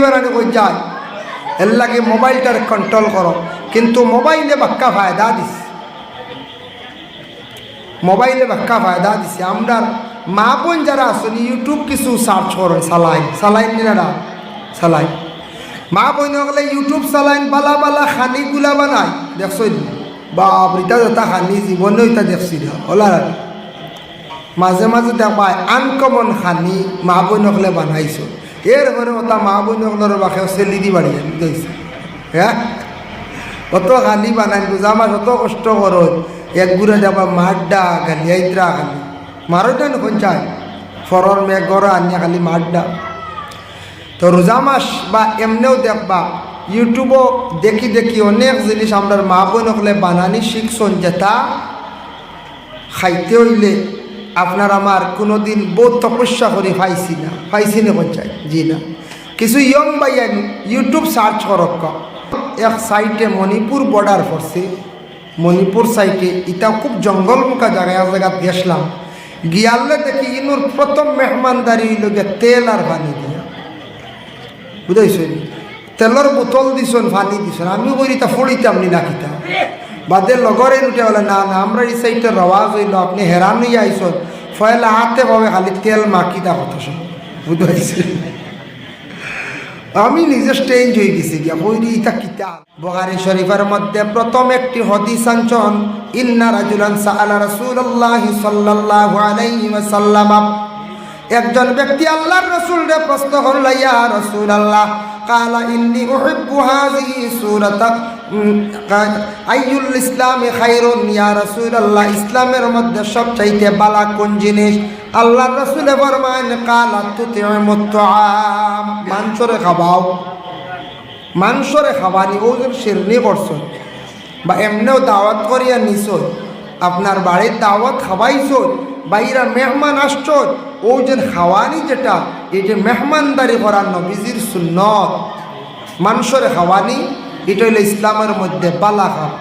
বেড়ানি কই যায় এর লাগে মোবাইলটার কন্ট্রোল করো। কিন্তু মোবাইলে বাক্কা ফায়দা দিস, মোবাইলে বাক্কা ফায়দা দিছে। আমরা মা বোন যারা আসুন ইউটিউব কিছু সার্চ করেন, সালাইন নিনারা সালাইন মা বোন হলে ইউটিউব সালাইন বালা বালা খানিগুলা বানাই দেখছ বাপ রিতা যা খানি জীবনে ওইটা দেখছি না ওলা। মাঝে মাঝে দেখবাই আনকমন খানি মা বোন হলে বানাইছো, এরপরে ওটা মা বোন হলের বাসে চেলি দি বাড়ি বুঝাইছে। হ্যাঁ অত খানি বানাই বুঝা আমার অত কষ্ট করো এক গুড়ে যাবা মাড্ডা খালি আইত্রা খালি মারো দেন কোন চাই ফরর মেঘ গড়া আনিয়া খালি মাড্ডা। তো রোজা মাস বা এমনিও দেখবা ইউটিউবও দেখি দেখি অনেক জিনিস আমরা মা বোন হলে বানানি শিখছন, যেটা খাইতে হইলে আপনার আমার কোনো দিন বহুত তপস্যা করে পাইছি না কোন চাই জি না। কিছু ইয়ং বাইয়ান ইউটিউব সার্চ করক এক সাইটে মণিপুর বর্ডার পড়ছে, মণিপুর সাইটে এটা খুব জঙ্গলমুখা জায়গায় গেছিলাম, গিয়ালে দেখি ইনুর প্রথম মেহমানদারি হইল তেল আর পানি দিয়া বুঝাইছেন, তেলের বোতল দিছেন পানি দিছেন। আমি করি তা ফড়িতাম নি নাকিতাম বাদে লগরে উঠে বলে না না আমরা এই সাইডে রওয়াজ হইল আপনি হেরান নিয়ে আইসন ফয়লা হাতে পাবে খালি তেল মাখিতা কথা শুন বুঝাইছে। আমি নিজে স্টেঞ্জ হয়ে গেছি গিয়া বইরি ইতা কিতাব। বুখারী শরীফের মধ্যে প্রথম একটি হাদিস আনছেন, ইন্না রাজুলান সাআলা রাসূলুল্লাহি সাল্লাল্লাহু আলাইহি ওয়াসাল্লাম, একজন ব্যক্তি আল্লাহর রাসূলকে প্রশ্ন করল, ইয়া রাসূলুল্লাহ কালা ইন্নী উহিব্বু হাযিহি সূরাতা আইয়ুল ইসলামি খায়রুন, ইয়া রাসূলুল্লাহ ইসলামের মধ্যে সবচাইতে ভালো কোন জিনিস? আল্লাহর রাসূল ফরমান কালা তুতিউমুত তাআম, মাংসরে খাবাও, মাংসরে খাবানি ওদের শিরনি করছো বা এমনিও দাওয়াত করিয়া নিছ, আপনার বাড়ির দাওয়াত খাওয়াইছো, বাইরা মেহমান আসছো, ও যে খাওয়ানি যেটা এটা মেহমানদারি করার নবীজির সুন্নত, মাংসরে খাওয়ানি এটা হইল ইসলামের মধ্যে বালা খাব।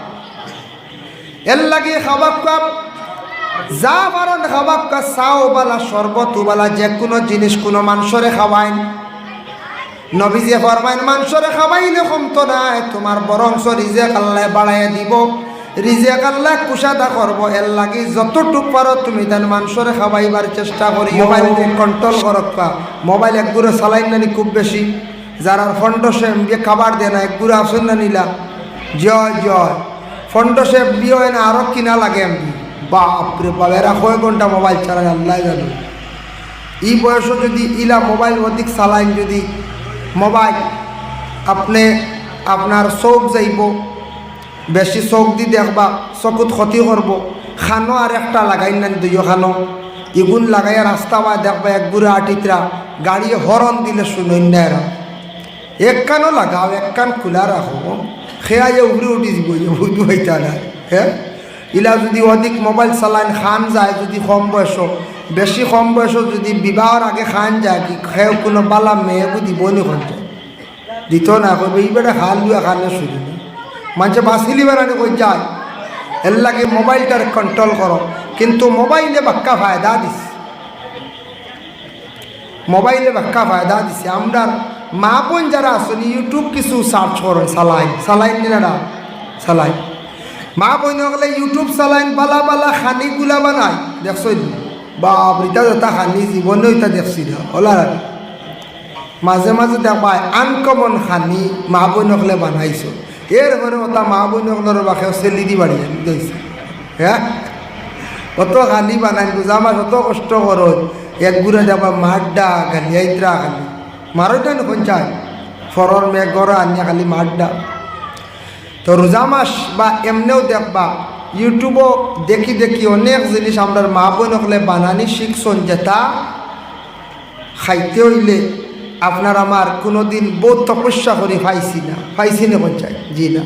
এর লাগে খাবার কাপ যা পারেন খাবার কা চাও বালা শরবত বালা যে কোনো জিনিস কোনো মাংসরে খাওয়াইন। নবীজি ফরমাইন মাংসরে খাওয়াইলে কমতো নাই, তোমার বরংস রিজেক আল্লাহ বাড়াইয়া দিব, রিজেক আল্লাহ কুশাদা করবো। এর লাগে যতটুক পারো তুমি তার মাংসরে খাওয়াইবার চেষ্টা করি। মোবাইল কন্ট্রোল করক্কা, মোবাইল একগুড়ে চালাইন নানি খুব বেশি, যারা ফন্ডসে খাবার দেয় না একগুড়ে আসেন না নিলা জয় জয় ফন্ডসে বিয়ে হয় না আরও কিনা লাগে এমনি বাপরে বাপ এরা কয় ঘন্টা মোবাইল চালায় আল্লাহ জানো। এই বয়সও যদি ইলা মোবাইল অধিক চালাইন, যদি মোবাইল আপনি আপনার চোখ যাইব, বেশি চোখ দি দেখবা চকুত ক্ষতি করব। খানো আর একটা লাগাই না দুইও খানো ইগুন লাগাইয়া রাস্তা বা দেখবা এক গুড়ে আটিতরা গাড়ি হরন দিলে শুনুন না, এরা এক কানও লাগাও এক কান খোলা রাখো, খেয়া যে উড়ে উঠি যাব বুঝতে হইতা না। হ্যাঁ ইলা যদি অধিক মোবাইল চালাইন খান যায়, যদি কম বয়স বেশি কম বয়স যদি বিবাহর আগে খান যায় কি খেয়ে কোনো বালা মেয়ে দিব নি কোন যায় দিত না কবে এই বেটা খাল লুয়া খানে শুরু না মানুষে বাঁচিলি বেড়ানি কই যায়। এর লাগে মোবাইলটার কন্ট্রোল করো। কিন্তু মোবাইলে বাক্কা ফায়দা দিস, মোবাইলে বাক্কা ফায়দা দিছে। আমরা মা বোন যারা আসুন ইউটিউব কিছু সার্চ করেন, সালাইন নিনারা সালাইন মা বোন হলে ইউটিউব সালাইন বালা বালা খানিগুলা বানাই দেখছ বাপ রিতা যা খানি জীবনে ওইটা দেখছি না ওলা। মাঝে মাঝে দেখবাই আনকমন খানি মা বোন হলে বানাইছো, এরপরে ওটা মা বোন হলের বাসে চেলি দি বাড়ি বুঝাইছে। হ্যাঁ অত খানি বানাই বুঝা আমার অত কষ্ট করো এক গুড়ে যাবা মাড্ডা খালি আইত্রা খালি মারো দেন কোন চাই ফরর মেঘ গড়া আনিয়া খালি মাড্ডা। তো রোজা মাস বা এমনিও দেখবা ইউটিউবও দেখি দেখি অনেক জিনিস আমরা মা বোন হলে বানানি শিখছন, যেটা খাইতে হইলে আপনার আমার কোনো দিন বহুত তপস্যা করে পাইছি না কোন চাই জি না।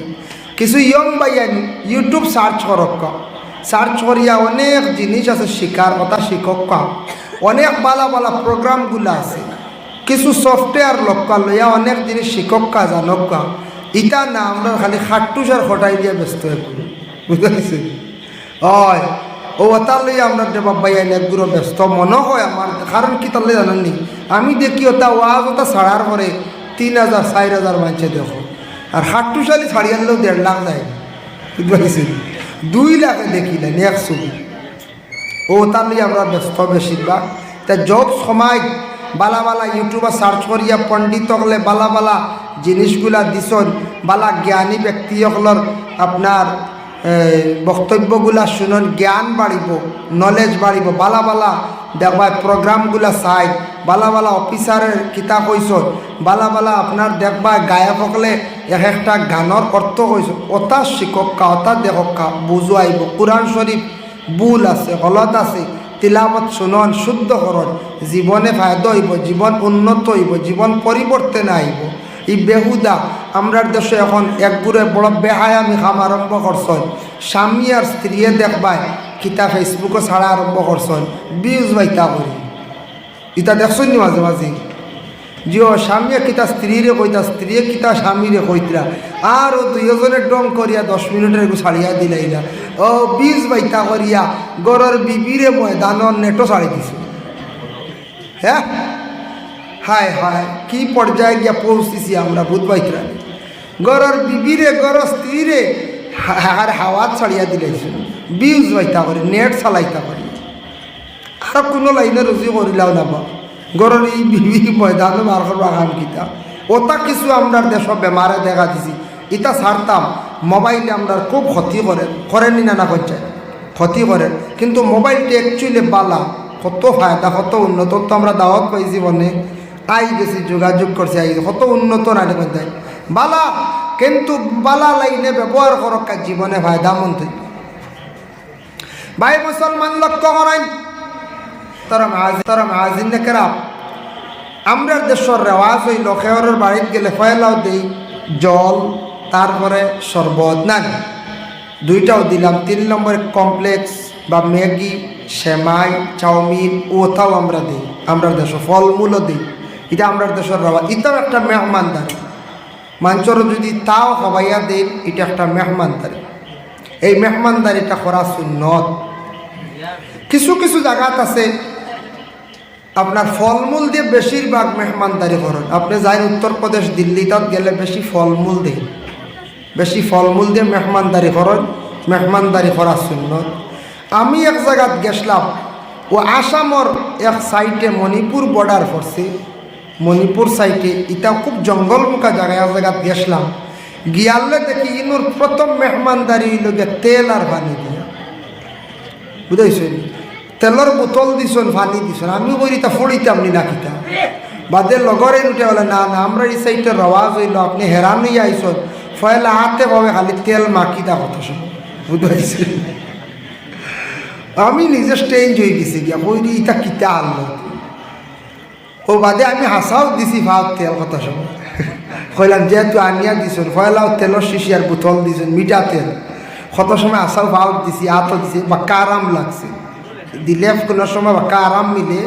কিছু ইয়ং বাইয়ান ইউটিউব সার্চ করক, সার্চ করিয়া অনেক জিনিস আছে শিকার কথা শিক্ষক, অনেক বালা বালা প্রোগ্রামগুলো আছে, কিছু সফটওয়্যার লক্কা লইয়া অনেক জিনিস শিক্ষক জানক। ইটা না আমরা খালি খাট্টুসার খটাই দিয়ে ব্যস্ত হয়ে পড়ি বুঝতে পারছি। হয় ও তার লইয়া আমরা দেবা বাইয়ান একগুলো ব্যস্ত মনে হয় আমার, কারণ কি তাহলে জানেননি আমি দেখি ওটা ওয়াজ ওটা ছাড়ার পরে 3,000 4,000 মানুষে দেখো, আর হাট্টুশালি ছাড়ি আনলেও 1.5 লাখ যায়, বুঝতে 2 লাখে দেখিলেন এক ছবি। ও তার নিয়ে আমরা ব্যস্ত বেশিরভাগ। তা যোগ সময় বালা বালা ইউটিউবে সার্চ করিয়া পণ্ডিত হলে বালা বালা জিনিসগুলা দিছন, বালা জ্ঞানী ব্যক্তি হলর আপনার বক্তব্যগুলা শুনুন, জ্ঞান বাড়িব, নলেজ বাড়িব। বালা বালা দেখবা প্রোগ্রামগুলা চাই, বালা বালা অফিসারের কিতাব হইস, বালা বালা আপনার দেখবা গায়ক হকলে এক একটা গানের অর্থ হইস, ওটা শিক্ষকা ওটা দেখকা বুঝো আইব। কোরআন শরীফ ভুল আছে, গলত আছে, তিলাবত শুনন, শুদ্ধ করন, জীবনে ফায়দা হইব, জীবন উন্নত হইব, জীবন পরিবর্তন আইব। এই বেহুদা আমরার দেশে এখন একগুড়ে বড় বেহায়ামি খাম আরম্ভ করছেন। স্বামী আর স্ত্রীয়ে দেখবায় কিতা ফেসবুকে ছাড়া আরম্ভ করছেন, বিউজ বাইতা করি। ইটা দেখছেন নি মাঝে মাঝে? জিও স্বামীয়ে কিতা স্ত্রীরে কইতা, স্ত্রীয়ে কিতা স্বামীরে কইতরা, আর ও 2জনে ডং করিয়া 10 মিনিটের একটু ছাড়িয়া দিলাইলা। ও বিউজ বাইতা করিয়া গরর বিবিরে ময়দানর নেটও ছাড়ি দিছে। হ্যাঁ, হায় হায় কি পর্যায়ে গিয়া পৌঁছিছি আমরা ভূত বাইতরা। গরর বিবিরে গর স্ত্রীরে হাওয়াত ছাড়িয়া দিলাইছে, বিউজ বাইতা করি, নেট চালাইতা করি, আর কোনো লাইনে রুজি করিলাও না বা গরর এই বিবি ময়দান বার করবা কাম কিতা। ওটা কিছু আমরা দেশ বেমারে দেখা দিছি, ইটা ছাড়তাম। মোবাইলে আমরা খুব ক্ষতি করেনি না করছে, ক্ষতি করেন, কিন্তু মোবাইলটা অ্যাকচুয়ালি বালা, কত ফায়দা, কত উন্নত। তো আমরা দাওয়াত পাই জীবনে আই গেছি, যোগাযোগ করছি, আই কত উন্নত না করতে বালা, কিন্তু বালা লাইনে ব্যবহার করক জীবনে ফায়দা মন্ত্রী। ভাই মুসলমান লক্ষ্য করেন, তারা মাজিন নেকেরা আমরা দেশের রেওয়াজ হইল খেয়রের বাড়িতে গেলে ফয়লাও দেই জল, তারপরে শরবত, না 2টাও দিলাম, 3 নম্বরে কমপ্লেক্স বা ম্যাগি, সেমাই, চাউমিন ওটাও আমরা দিই। আমরা দেশ ফলমূলও দিই, এটা আমরা দেশের রেওয়াজ। এটাও একটা মেহমানদারি, মানুষের যদি তাও খাবাইয়া দেন, এটা একটা মেহমানদারি। এই মেহমানদারিটা করা সুন্নত। কিছু কিছু জায়গাত আছে আপনার ফলমূল দিয়ে বেশিরভাগ মেহমানদারি করেন। আপনি যাই উত্তরপ্রদেশ, দিল্লি, তাত গেলে বেশি ফলমূল দেন, বেশি ফলমূল দিয়ে মেহমানদারি করেন, মেহমানদারি করা সুন্নত। আমি এক জায়গাত গেছিলাম, ও আসামর এক সাইটে মণিপুর বর্ডার পড়ছে, মণিপুর সাইটে, এটা খুব জঙ্গলমুখা জায়গায়, এক জায়গাত গেছিলাম। গিয়ালে দেখি ইনুর প্রথম মেহমানদারি হইল যে তেল আর পানি দিয়া, বুঝাইছেন? তেলের বোতল দিছেন, পানি দিছেন। আমি বলি তা ফড়িতাম নি না কিতা বাদে লগরে উঠে বলে না না, আমরা এই সাইডে রওয়াজ হইল, আপনি হেরান নিয়ে আইসন, ফয়লা হাতে পাবে খালি তেল মাখিতা কথা শুন, বুঝাইছেন? আমি নিজে স্টেঞ্জ হয়ে গেছি গিয়া, বলি ইটা কিতা আনলো। ও বাদে আমি হাসাও দিছি, ভাব তেল কথা শুন, কইলাম যেহেতু আনিয়া দিছেন, ফয়লাও তেলের শিশি আর বোতল দিছেন, মিঠা তেল, কত সময় আসাও ভাব দিছি, হাতও দিছি, বাক্কা আরাম লাগছে দিলে। কোনো সময় বাক্কা আরাম মিলে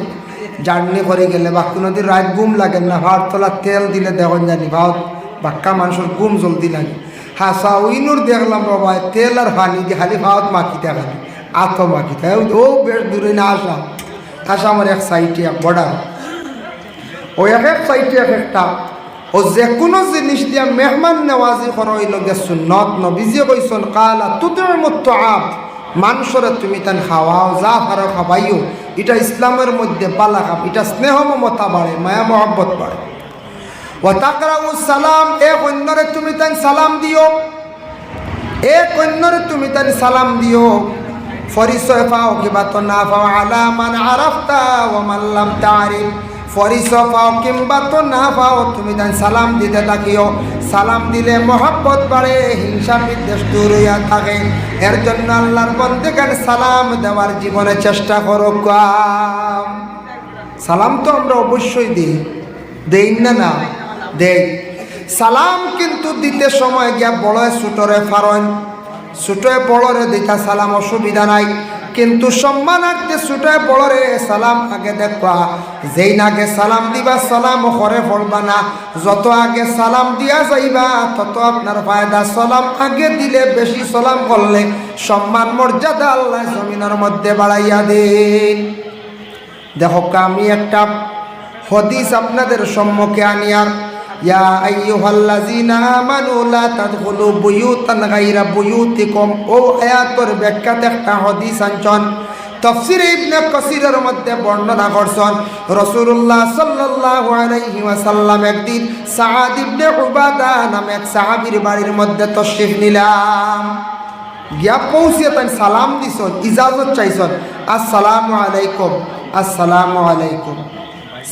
জার্নি করে গেলে, বা কোনো দিন রাত ঘুম লাগে না, ভাত তোলা তেল দিলে দেখুন জানি ভাত বাক্কা মানুষের ঘুম জলদি লাগে। হাসা উইনুর দেখলাম বাবা তেল আর পানি দিয়ে খালি ভাত মাখিতে, খালি আত মাখিতে। ও বেশ দূরে না আসা আমার এক সাইডে এক বর্ডার, ও এক এক সাইডে এক একটা। ও যে কোনো জিনিস দিয়া মেহমান নেওয়াজি করা হইল গে সুন্নত। নবীজি কইছেন কালা তুতিমুত তুআম, মানুষরে তুমি তান খাওয়াও, যা পারো খাবাইও, এটা ইসলামের মধ্যে বালা খাব, এটা স্নেহ মমতা বাড়ে, মায়া মহব্বত বাড়ে। ও তাকরাউ সালাম, এক অন্যরে তুমি তান সালাম দিও, এক অন্যরে তুমি তান সালাম দিও। পরিচয় পাও কিবা তো না পাও, আলা মান আরাফতা ওয়া মান লাম তারিফ, পরিচয় পাও কিংবা তো না পাও, তুমি তান সালাম দিতে থাকিও। সালাম দিলে মহব্বত বাড়ে, হিংসা বিদ্বেষ দূর হইয়া থাকে। এর জন্য আল্লাহর বন্দেগান সালাম দেওয়ার জীবনে চেষ্টা করো। সালাম তো আমরা অবশ্যই দেই না, না দেই সালাম, কিন্তু দিতে সময় গিয়া বড় ছোটরে ফারন, ছোটে বড়রে দিতা সালাম অসুবিধা নাই, কিন্তু সম্মানার্থে ছোটে বড়রে সালাম আগে দেখবা। যেই আগে সালাম দিবা সালাম করে পড়বা না, যত আগে সালাম দিয়া যাইবা তত আপনার ফায়দা। সালাম আগে দিলে, বেশি সালাম করলে সম্মান মর্যাদা আল্লাহ জমিনের মধ্যে বাড়াইয়া দেন। দেখো আমি একটা হাদিস আপনাদের সম্মুখে আনিয়ার, ইয়া আইয়ুহাল্লাযীনা আমানু লা তাদখুলু বুয়ুতান গায়রা বুয়ুতিকুম। ও আয়াতের ব্যাখ্যাতে একটা হাদিস আনছেন তাফসীরে ইবনে কাসীরের মধ্যে বর্ণনা করছেন রাসূলুল্লাহ সাল্লাল্লাহু আলাইহি ওয়াসাল্লাম একদিন সাআদ ইবনে উবাদা নামে এক সাহাবীর বাড়ির মধ্যে তশরিফ নিলাম। গিয়া পৌঁছে তাই সালাম দিছন, ইজাজত চাইছন, আসসালামু আলাইকুম, আসসালামু আলাইকুম।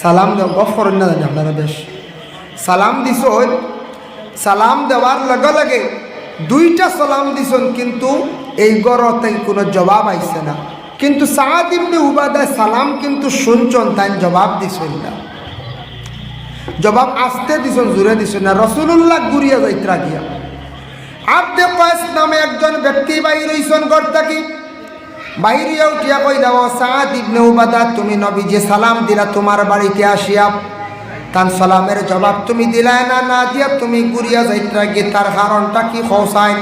সালাম দেও গফ করেন না জানি আপনারা বেশ। সালাম দিছন, সালাম দেওয়ার লগে লগে দুইটা সালাম দিছন, কিন্তু এই গরতে কোনো জবাব আইছে না। কিন্তু সাআদ ইবনে উবাদা সালাম কিন্তু শুনছন, তাই জবাব দিছন না। জবাব আসতে দিছন, জোরে দিছন না। রাসূলুল্লাহ ঘুরিয়া যাইত্রা গিয়া আব্দে কয়েস নামে একজন ব্যক্তি বাইর হইছেন ঘর থাকি। বাইরিয়া উঠিয়া কইলা, ও সাআদ ইবনে উবাদা, তুমি নবীজি সালাম দিলা তোমার বাড়িতে আসিয়া, তার সালামের জবাব তুমি দিলাই না, না দিয়া তুমি ঘুরিয়া যাইত্রা গিয়ে, তার কারণটা কি খোসাই?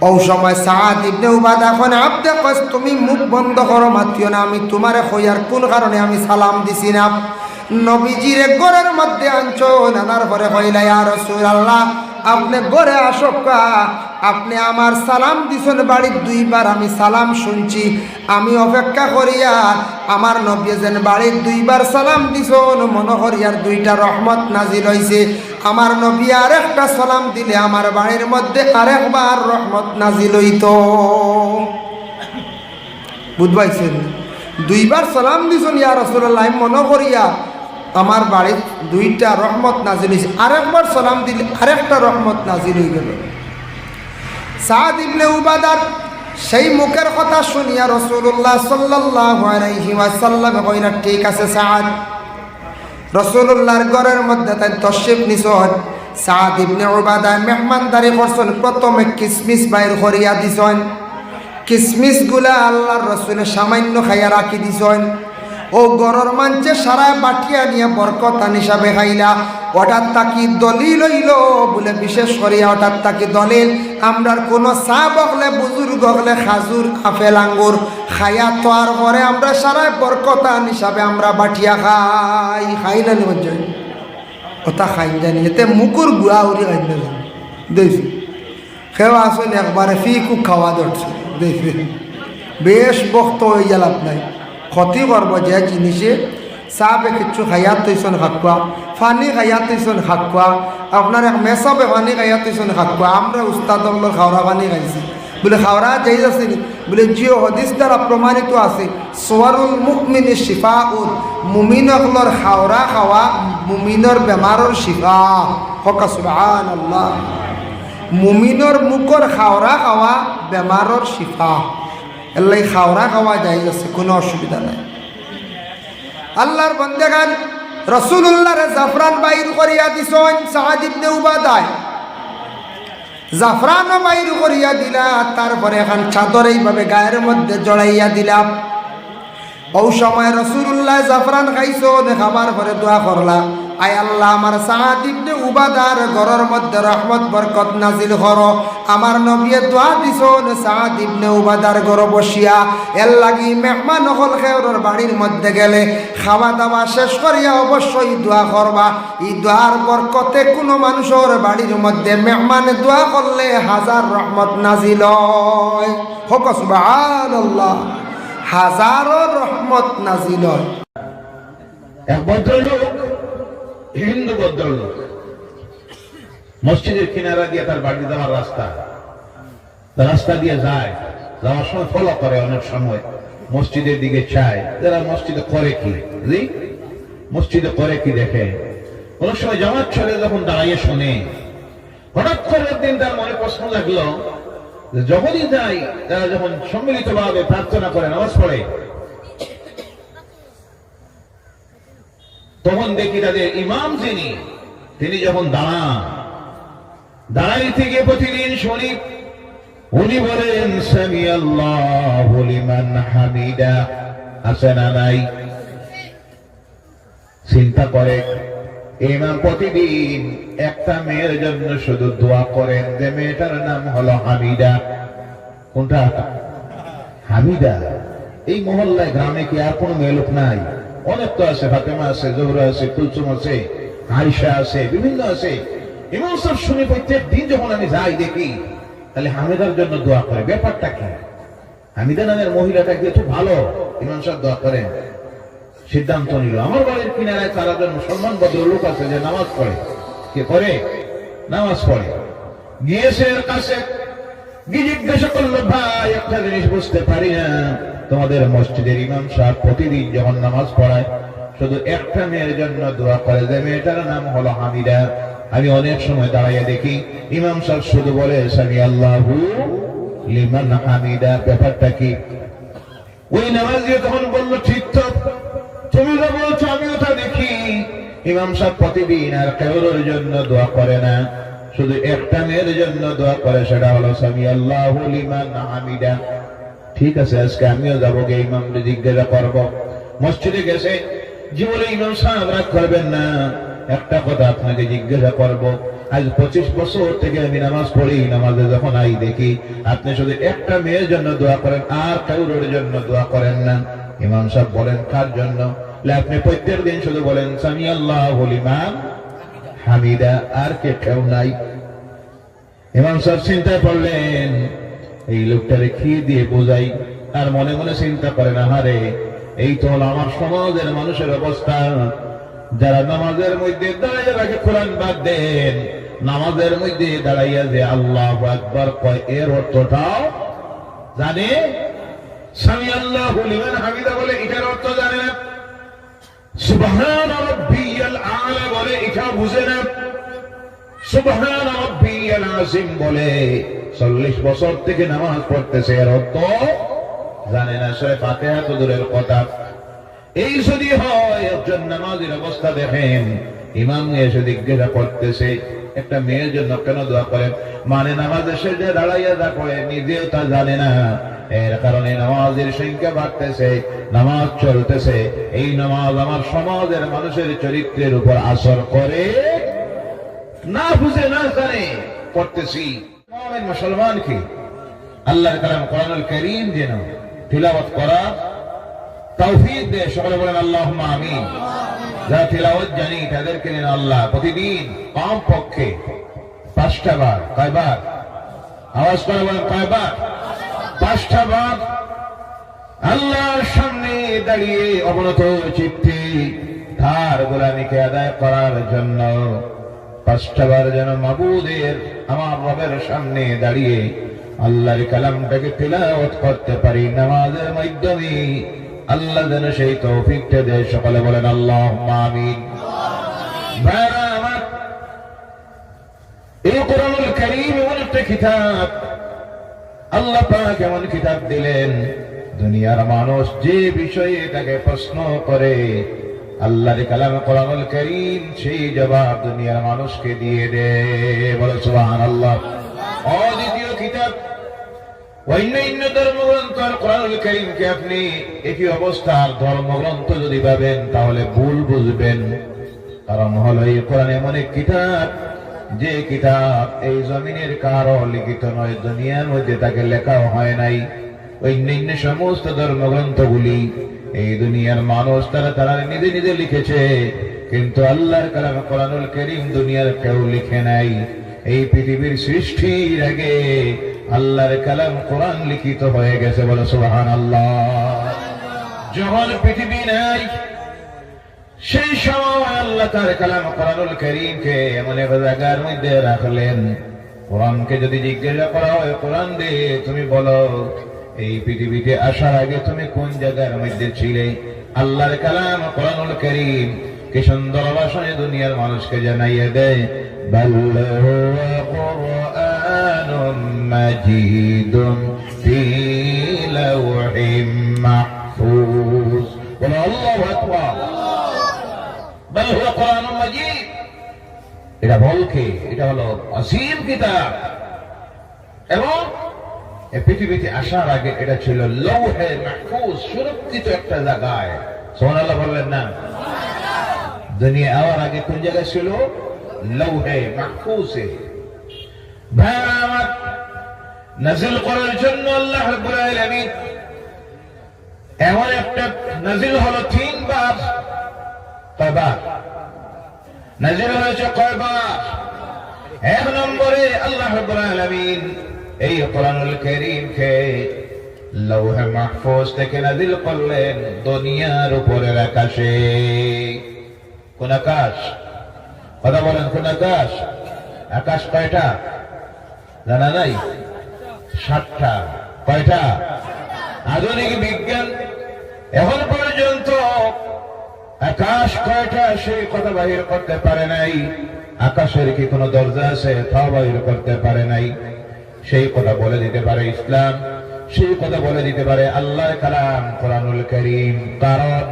ও সময় সাআদ ইবনে উবাদা এখন আব্দে কয়েস, তুমি মুখ বন্ধ করো, মাতিও না, আমি তোমারে কইয়ার কোন কারণে আমি সালাম দিছি না। নবীজির ঘরের মধ্যে আনছো, নানার পরে কইলা, ইয়া রাসূলুল্লাহ, আপনি ঘরে আসক্কা, আপনি আমার সালাম দিছেন বাড়ির দুইবার, আমি সালাম শুনছি, আমি অপেক্ষা করিয়া আমার নবী যেন বাড়ির দুইবার সালাম দিছেন, মনে করিয়ার দুইটা রহমত নাজিল হইছে। আমার নবী আর একটা সালাম দিলে আমার বাড়ির মধ্যে আরেকবার রহমত নাজিল হইত। বুঝবাইছেন? দুইবার সালাম দিছেন ইয়া রাসূলুল্লাহ, মনে করিয়া আমার বাড়ির দুইটা রহমত নাজিল হয়েছে, আরেকবার সালাম দিলে আরেকটা রহমত নাজিল হয়ে গেল। সাআদ ইবনে উবাদার সেই মুখের কথা শুনিয়া রাসূলুল্লাহ সাল্লাল্লাহু আলাইহি ওয়াসাল্লাম কইলেন, ঠিক আছে সাআদ। রাসূলুল্লাহর ঘরের মধ্যে তাই তশরিফ নিছেন। সাআদ ইবনে উবাদা মেহমানদারি করছেন, প্রথমে কিসমিস বাইর করিয়া দিছেন। কিসমিসগুলা আল্লাহর রাসূলের সামান্য খাইয়া রাখি দিছেন। ও গরর মানছে সারায় বাটিয়া নিয়ে বরকতান হিসাবে খাইলা। হঠাৎ তাকি দলিল হইল বলে, বিশেষ করিয়া হঠাৎ তাকি দলিল, আমরার কোনো চা বকলে বুজুর্গ হলে খাজুর আপেল আঙ্গুর খাইয়া তোয়ার পরে আমরা সারায় বরকতান হিসাবে আমরা বাটিয়া খাই। খাই না নিব যাই কথা খাই জানি, এতে মুকুর গুয়া উড়ি খাই না দেখছি খেওয়া আসলে একবারে ফিকু খাওয়া ধরছে দেখছি, বেশ বক্ত হয়ে গেল আপনার ক্ষতি করবো যে জিনিসে। চাপে কিছু খাইয়াত তৈছন খাকুয়া, ফানি খাইয়াত তৈছন খাকুয়া, আপনার এক মেসাবে ফানি খাইয়াত তৈছন খাকুয়া। আমরা উস্তাদ খাওয়া পানি খাইছি বলে খাওয়া যাই আছে বলে, জিও হদিস দ্বারা প্রমাণিত আছে, সোয়ারুল মুমিনে শিফাউন, মুমিনকলর খাওয়া খাওয়া মুমিনর বেমারর শিফা। হকা সুবহানাল্লাহ। মুমিনর মুখর খাওয়া খাওয়া বেমারর শিফা, এলাই খাওয়া খাওয়া যাই আছে, কোনো অসুবিধা নাই। আল্লাহর বন্দেগান রাসূলুল্লাহর জাফরান বাইর করিয়া দিছেন সাআদ ইবনে উবাদায়, জাফরানও বাইর করিয়া দিলা, তারপরে এখন চাদর এইভাবে গায়ের মধ্যে জড়াইয়া দিলাম। ও সময় রাসূলুল্লাহ জাফরান খাইছেন, খাবার পরে দোয়া করলা, আয় আল্লাহ, আমার সাআদ ইবনে উবাদার ঘরের মধ্যে রহমত বরকত নাজিল করো। আমার নবী দোয়া দিছেন সাআদ ইবনে উবাদার ঘরে বসিয়া, এর লাগি মেহমান হল খেওরের বাড়ির মধ্যে গেলে খাওয়া দাওয়া শেষ করিয়া অবশ্যই দোয়া করবা। এই দোয়ার বরকতে কোনো মানুষের বাড়ির মধ্যে মেহমান দোয়া করলে হাজার রহমত নাজিল হয়। হোক সুবহানাল্লাহ, হাজারো রহমত নাজিল হয়। এক ভদ্রলোক, হিন্দু ভদ্রলোক, মসজিদের কিনারা দিয়ে তার বাড়ি যাওয়ার রাস্তা দিয়ে যায়, যাওয়ার সময় ফলো করে, অনেক সময় মসজিদের দিকে চায়, যারা মসজিদে করে কি, মসজিদে করে কি দেখে। অনেক সময় জামাত ছেড়ে যখন দাঁড়িয়ে শোনে, হঠাৎ করে একদিন তার মনে প্রশ্ন লাগলো, যখনই যাই তারা যখন সম্মিলিত ভাবে প্রার্থনা করে, নামাজ পড়ে, তখন দেখি তাদের ইমাম যিনি, তিনি যখন দাঁড়াইতে গিয়ে প্রতিদিন শুনি উনি বলেন সামি আল্লাহু লিমান হামিদা, আছে না নাই? চিন্তা করে ইমাম প্রতিদিন একটা মেয়ের জন্য শুধু দোয়া করেন, যে মেয়েটার নাম হলো হামিদা। কোনটা? হামিদা। এই মহল্লায় গ্রামে কি আর কোনো মেয়ে লোক নাই? অনেক তো আছে, ফাতেমা আছে, জোহরা আছে, কুলসুম আছে, আয়েশা আছে, বিভিন্ন আছে। ইমাম সাহেব শুনে প্রত্যেক দিন যখন আমি যাই দেখি, তাহলে হামিদার জন্য দোয়া করে। ব্যাপারটা কি? হামিদা নামের মহিলাটা কিন্তু ভালো, ইমাম সাহেব দোয়া করেন। সিদ্ধান্ত নিল, আমার বাড়ির কিনারায় 4 জন মুসলমান ভদ্রলোক আছে যে নামাজ পড়ে। কে করে? নামাজ পড়ে। গিয়েছে এর কাছে, গিয়ে জিজ্ঞাসা করলো, ভাই একটা জিনিস বুঝতে পারি না, তোমাদের মসজিদের ইমাম সাহেব প্রতিদিন যখন নামাজ পড়ায় শুধু একটা মেয়ের জন্য দোয়া করে, যে মেয়েটার নাম হলো হামিদা। আমি অনেক সময় দাঁড়াইয়া দেখি ইমাম সাহেব শুধু বলে সামি আল্লাহু লিমান হামিদা। ব্যাপারটা কি? ওই নামাজি তখন বলল, ঠিক তো, তুমি যা বলছো আমিও তা দেখি। ইমাম সাহেব প্রতিদিন আর কারোর জন্য দোয়া করে না, শুধু একটা মেয়ের জন্য দোয়া করে, সেটা হলো সামি আল্লাহু লিমান হামিদা। ঠিক আছে, আজকে আমিও যাবো, গিয়ে ইমামকে জিজ্ঞাসা করবো। মসজিদে গেছে, জীবনে ইমাম সাহেব রাগ করবেন না, একটা কথা আপনাকে জিজ্ঞাসা করবো। আজ 25 বছর থেকে আমি নামাজ পড়ি, নামাজে যখন আই দেখি আপনি শুধু একটা মেয়ের জন্য দোয়া করেন, আর কারোর জন্য দোয়া করেন না। ইমাম সাহেব বলেন, কার জন্য? আপনি প্রত্যেক দিন শুধু বলেন সামি আল্লাহু লিমান হামিদা, আর কেউ নাই। ইমাম সাহেব চিন্তায় পড়লেন, এই লোকটারে কি দিয়ে বোঝাই? আর মনে মনে চিন্তা করেন, আহারে, এই তো হলো আমার সমাজের মানুষের অবস্থা, যারা নামাজের মধ্যে দাঁড়াইয়া রাখে কোরআন বাদ দেন, নামাজের মধ্যে দাঁড়াইয়া যে আল্লাহু আকবার কয়, এর অর্থটাও জানে। সামি আল্লাহু লিমান হামিদা বলে, এটার অর্থ জানে না। সুবহান রাব্বিয়াল আলা বলে, এটা বুঝে না। সুবহান রাব্বিয়াল আযীম বলে, 40 বছর থেকে নামাজ পড়তেছে, এর অর্থ জানে না। সূরা ফাতিহা তো দূরের কথা। এই যদি হয়, একজন নামাজের অবস্থা দেখেন, ইমাম এসে জিজ্ঞাসা করতেছে, একটা মেয়ের জন্য কেন দোয়া করেন? মানে নামাজে সে যে দাঁড়াইয়া যা করে নিজেও তা জানে না, এর কারণে নামাজের সংখ্যা বাড়তেছে, নামাজ চলতেছে। এই নামাজ আমার সমাজের মানুষের চরিত্রের উপর আসর করে না, বুঝে না জানে পড়তেছি। মুসলমানকে আল্লাহর কালাম কোরআনুল কারীম যেন তিলাওয়াত করা তৌফিক দে। সকলে বলেন আল্লাহুম্মা আমিন। যারা তিলাওয়াত জানি তাদেরকে যেন আল্লাহ প্রতিদিন কমপক্ষে 5টা বার, কয়বার? আওয়াজ করে বলেন, কয়বার? 5টা বার আল্লাহর সামনে দাঁড়িয়ে অবনত চিত্তে তার গোলামীকে আদায় করার জন্য 5টা বার যেন মাবুদের, আমার রবের সামনে দাঁড়িয়ে আল্লাহর কালামটাকে তিলাওয়াত করতে পারি নামাজের মাধ্যমে। আল্লাহ যেন সেই তৌফিকটা দেয়। সকলে বলেন আল্লাহুম্মা আমিন। ভাইরা আমার, এই কোরআনুল কারীম এমন একটা কিতাব, আল্লাহ পাক এমন কিতাব দিলেন, দুনিয়ার মানুষ যে বিষয়ে তাকে প্রশ্ন করে, আল্লাহর কালাম কোরআনুল কারীম সেই জবাব দুনিয়ার মানুষকে দিয়ে দেয়। বলে সুবহানাল্লাহ। অদ্বিতীয় কিতাব, অন্যান্য ধর্মগ্রন্থ আর কোরআনুল কারীমকে আপনি একই অবস্থার ধর্মগ্রন্থ যদি ভাবেন, তাহলে ভুল বুঝবেন। কারণ হলো এই কোরআন এমন এক কিতাব, যে কিতাব এই জমিনের কারো লিখিত নয়, দুনিয়ার মধ্যে তাকে লেখাও হয় নাই। অন্যান্য সমস্ত ধর্মগ্রন্থগুলি এই দুনিয়ার মানুষ তারা নিজে নিজে লিখেছে, কিন্তু আল্লাহর কালাম কোরআনুল কারীম দুনিয়ার কেউ লিখে নাই। এই পৃথিবীর সৃষ্টির আগে আল্লাহর কালাম কোরআন লিখিত হয়ে গেছে। বলে সুবহানাল্লাহ। যখন পৃথিবী নাই, সেই সময় আল্লাহ তার কালাম কোরআনুল কারীমকে এমন এক জায়গার মধ্যে রাখলেন, কোরআনকে যদি জিজ্ঞাসা করা হয়, কোরআন দে তুমি বলো, এই পৃথিবীতে আসার আগে তুমি কোন জায়গার মধ্যে ছিলে? আল্লাহর কালাম কোরআনুল কারীম কি সুন্দর ভাষায় দুনিয়ার মানুষকে জানাইয়ে দেয়, বাল হুয়া কুরআনুম মাজিদুন ফি লাওহিম মাহফুজ। বলো আল্লাহু আকবার। বাল হুয়া কুরআনুম মাজিদ, এটা বলকে, এটা হলো আসীম কিতাব, এবং এই পৃথিবীতে আসার আগে এটা ছিল লৌহে মাহফুজ, সুরক্ষিত একটা জায়গায়। সুবহানাল্লাহ বললেন না? দুনিয়া আওয়ার আগে কোন জায়গায় ছিল? লৌহে মাহফুজে। ভাইরা আমার, নাযিল করার জন্য আল্লাহ রাব্বুল আলামিন এমন একটা নাযিল হলো 3 বার। কয়বার? নাযিল হয়েছে কয়বার? এক নম্বরে আল্লাহ রাব্বুল আলামিন এই কোরআনুল কারীমকে লৌহে মাহফুজ থেকে নাযিল করলেন দুনিয়ার উপরের আকাশে। কোন আকাশ? কথা বলেন, কোন আকাশ? আকাশ কয়টা জানা নাই? 7টা। কয়টা? আধুনিক বিজ্ঞান এখন পর্যন্ত আকাশ কয়টা সেই কথা বাহির করতে পারে নাই। আকাশের কি কোনো দরজা আছে? তাও বাহির করতে পারে নাই। সেই কথা বলে দিতে পারে ইসলাম, সেই কথা বলে দিতে পারে আল্লাহর কালাম কোরআনুল কারীম। কারণ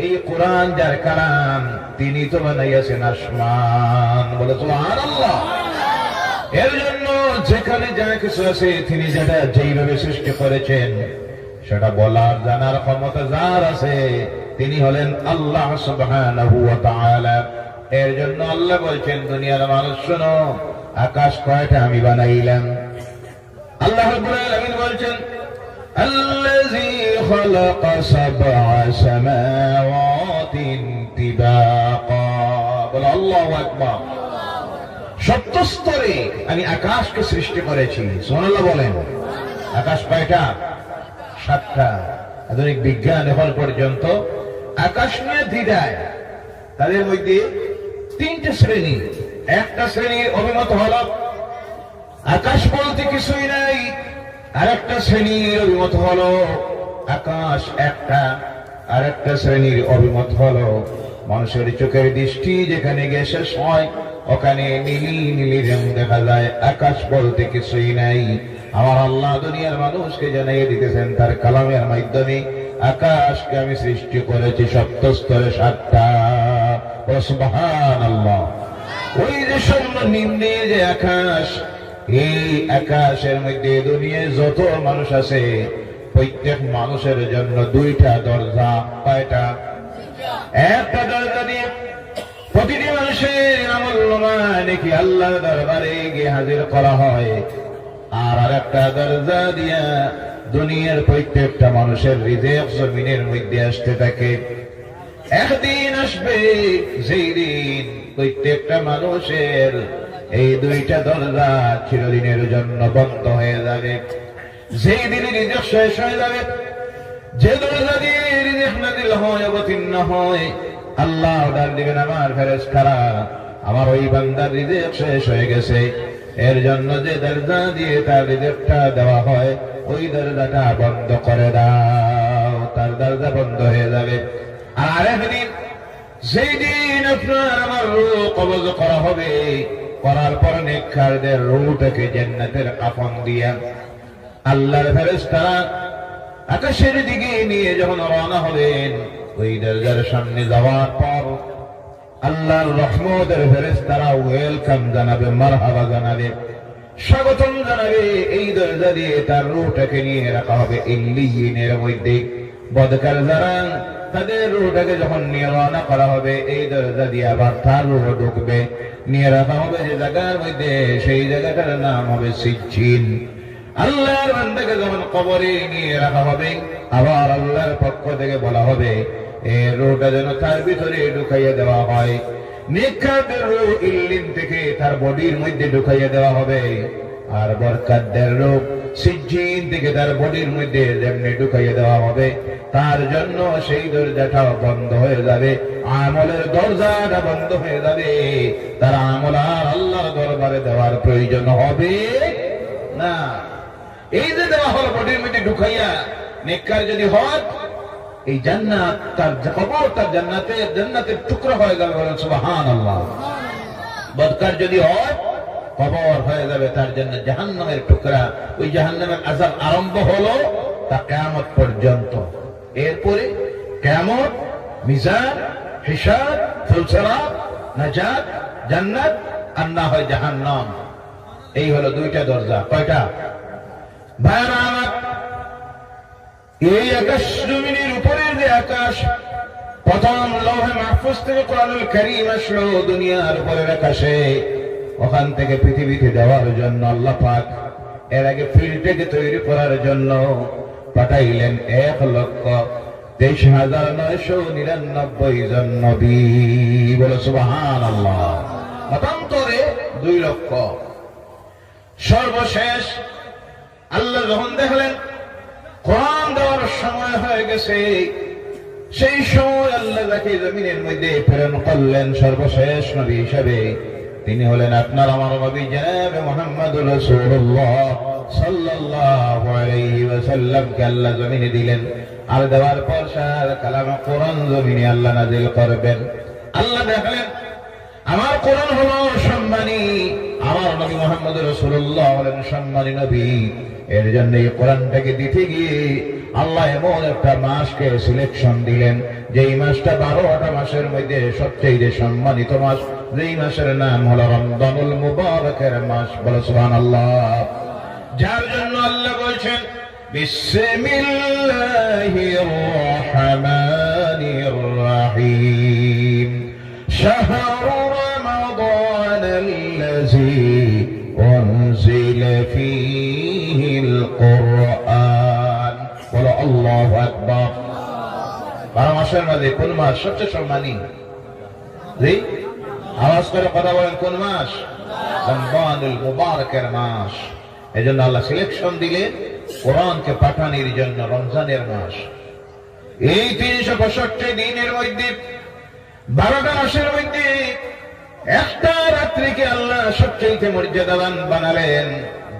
এই কোরআন যার কালাম, তিনি তো বানাইয়াছেন আসমান। বলে সুবহানাল্লাহ। এর জন্য যেখানে যা কিছু আছে তিনি যেটা যেইভাবে সৃষ্টি করেছেন সেটা বলার জানার ক্ষমতা যার আছে তিনি হলেন আল্লাহ সুবহানাহু ওয়া তাআলা। এর জন্য আল্লাহ বলছেন, দুনিয়ার মানুষ শোনো, আকাশ কয়টা আমি বানাইলাম। আল্লাহ রাব্বুল আলামিন বলছেন, আল্লাযী খালাকা সাবআ সামাওয়াতিন তিবাকা। বলো আল্লাহু আকবার। 7 স্তরে আমি আকাশকে সৃষ্টি করেছি। সুবহানাল্লাহ বলেন। আকাশ কয়টা? 7টা। আধুনিক বিজ্ঞান এখন পর্যন্ত আকাশ নিয়ে দ্বিধায়। তাদের মধ্যে 3টে শ্রেণী। একটা শ্রেণীর অভিমত হলো আকাশ বলতে কিছুই নাই, আর একটা শ্রেণীর অভিমত হলো আকাশ একটা, আর একটা শ্রেণীর অভিমত হলো মানুষের চোখের দৃষ্টি যেখানে গিয়ে শেষ হয় ওখানে নীলি নীলি রং দেখা যায়। আকাশ বলতে কিছুই নাই। আমার আল্লাহ দুনিয়ার মানুষকে জানিয়ে দিতেছেন তার কালামের মাধ্যমে, আকাশকে আমি সৃষ্টি করেছি 7 স্তরে 7টা। সুবহানাল্লাহ। ওই যে সর্বনিম্নে যে আকাশ, এই আকাশের মধ্যে দুনিয়ায় যত মানুষ আছে প্রত্যেক মানুষের জন্য 2টা দরজা। কয়টা? একটা দরজা দিয়ে প্রতিটি মানুষের আমল নাকি আল্লাহর দরবারে গিয়ে হাজির করা হয়, আর আরেকটা দরজা দিয়া দুনিয়ার প্রত্যেকটা মানুষের রিজিক জমিনের মধ্যে আসতে থাকে। একদিন আসবে সেই দিন প্রত্যেকটা মানুষের এই 2টা দরজা চিরদিনের জন্য বন্ধ হয়ে যাবে। যেই দিনে রিজিক শেষ হয়ে যাবে, যে দরজা দিয়ে রিজিক নাযিল হয় অবতীর্ণ হয়, আল্লাহ অর্ডার দিবেন, আমার ফেরেশতারা আমার ওই বান্দার রিজিক শেষ হয়ে গেছে, এর জন্য যে দরজা দিয়ে তার রিজিকটা দেওয়া হয় ওই দরজাটা বন্ধ করে দাও। তার দরজা বন্ধ হয়ে যাবে। আর একদিন সেই দিন আপনার আমার রূহ কবজ করা হবে, করার পর নেককারদের রূহটাকে জান্নাতের কাফন দিয়া আল্লাহর ফেরেশতারা আকাশের দিকে নিয়ে যখন রওনা হবেন, ওই দরজার সামনে যাওয়ার পর আল্লাহর রহমতের ফেরেশতারা ওয়েলকাম জানাবে, মারহাবা জানাবে, স্বাগতম জানাবে। এই দরজা দিয়ে তার রূহটাকে নিয়ে রাখা হবে ইল্লিয়িনের মধ্যে। বদকার যারা তাদের রূহটাকে যখন নিয়ে রওনা করা হবে, এই দরজা দিয়ে আবার তার রূহ ঢুকবে, নিয়ে রাখা হবে যে জায়গার মধ্যে, সেই জায়গাটার নাম হবে সিজ্জিন। আল্লাহর বান্দাকে যখন কবরে নিয়ে রাখা হবে, আবার আল্লাহর পক্ষ থেকে বলা হবে এই রূহটা যেন তার ভিতরে ঢুকাইয়া দেওয়া হয়। নেককারদের রূহ ইল্লিন থেকে তার বডির মধ্যে ঢুকাইয়া দেওয়া হবে, আর বরকাতদের রূহ সিজ্জিন থেকে তার বডির মধ্যে যেমনি ঢুকাইয়া দেওয়া হবে। তার জন্য সেই দরজাটা বন্ধ হয়ে যাবে, আমলের দরজাটা বন্ধ হয়ে যাবে। তার আমল আর আল্লাহর দরবারে দেওয়ার প্রয়োজন হবে না। এই যে দেওয়া হলো বডির মধ্যে ঢুকাইয়া, নেককার যদি হয় এই জান্নাত তার কবর, তার জান্নাতের টুকরা হয়ে যাবে। বলেন সুবহানাল্লাহ। বদকার যদি হয় কবর হয়ে যাবে তার জন্য জাহান্নামের টুকরা। ওই জাহান্নামের আযাব আরম্ভ হলো তা কিয়ামত পর্যন্ত। এরপরে কিয়ামত, মিজান, হিসাব, ফুলসিরাত, নাজাত, জান্নাত, আর না হয় জাহান্নাম। এই হলো 2টা দরজা। কয়টা? ভাইরা আমার, এই আকাশ জমিনের উপরের যে আকাশ, প্রথম লৌহে মাহফুজ থেকে কোরআনুল কারীম আসলো দুনিয়ার উপরের আকাশে, ওখান থেকে পৃথিবীতে দেওয়ার জন্য আল্লাহ পাক এর আগে ফিল্ডটাকে তৈরি করার জন্য পাঠাইলেন 23,999 জন নবী। বলে সুবহানাল্লাহ। মতান্তরে 2 লক্ষ। সর্বশেষ আল্লাহ যখন দেখলেন কোরআন দেওয়ার সময় হয়ে গেছে, সেই সময় আল্লাহ যাকে জমিনের মধ্যে প্রেরণ করলেন সর্বশেষ নবী হিসাবে, তিনি হলেন আপনার আমার নবী জনাবে মুহাম্মদুর রাসূলুল্লাহ সাল্লাল্লাহু আলাইহি ওয়াসাল্লামকে আল্লাহ জমিনে দিলেন। আর দেওয়ার পর সার কালাম কোরআন জমিনে আল্লাহ নাযিল করবেন। আল্লাহ দেখলেন আমার কোরআন হলো সম্মানী, আমার নবী মুহাম্মদুর রাসূলুল্লাহ হলেন সম্মানী নবী। এর জন্য এই কোরআনটাকে দিতে গিয়ে আল্লাহ এমন একটা মাসকে সিলেকশন দিলেন, যেই মাসটা 12টা মাসের মধ্যে সবচেয়ে সম্মানিত মাস, যেই মাসের নাম হলো রমজানুল মুবারকের মাস। বলো সুবহানাল্লাহ। যার জন্য আল্লাহ বলছেন বিসমিল্লাহির রহমানির রহিম শাহরু রমাদানাল্লাযী উনজিলা ফীহিল কুরআন। বলো আল্লাহু আকবার। 12 মাসের মধ্যে কোন মাস সবচেয়ে সম্মানী? জি, আওয়াজ করে কথা বলেন, কোন মাস? রমজানুল মুবারকের মাস। এজন্য আল্লাহ সিলেকশন দিলেন কোরআনকে পাঠানোর জন্য রমজানের মাস। এই 365 দিনের মধ্যে 12টা মাসের মধ্যে একটা রাত্রিকে আল্লাহ সবচেয়ে মর্যাদাবান বানালেন,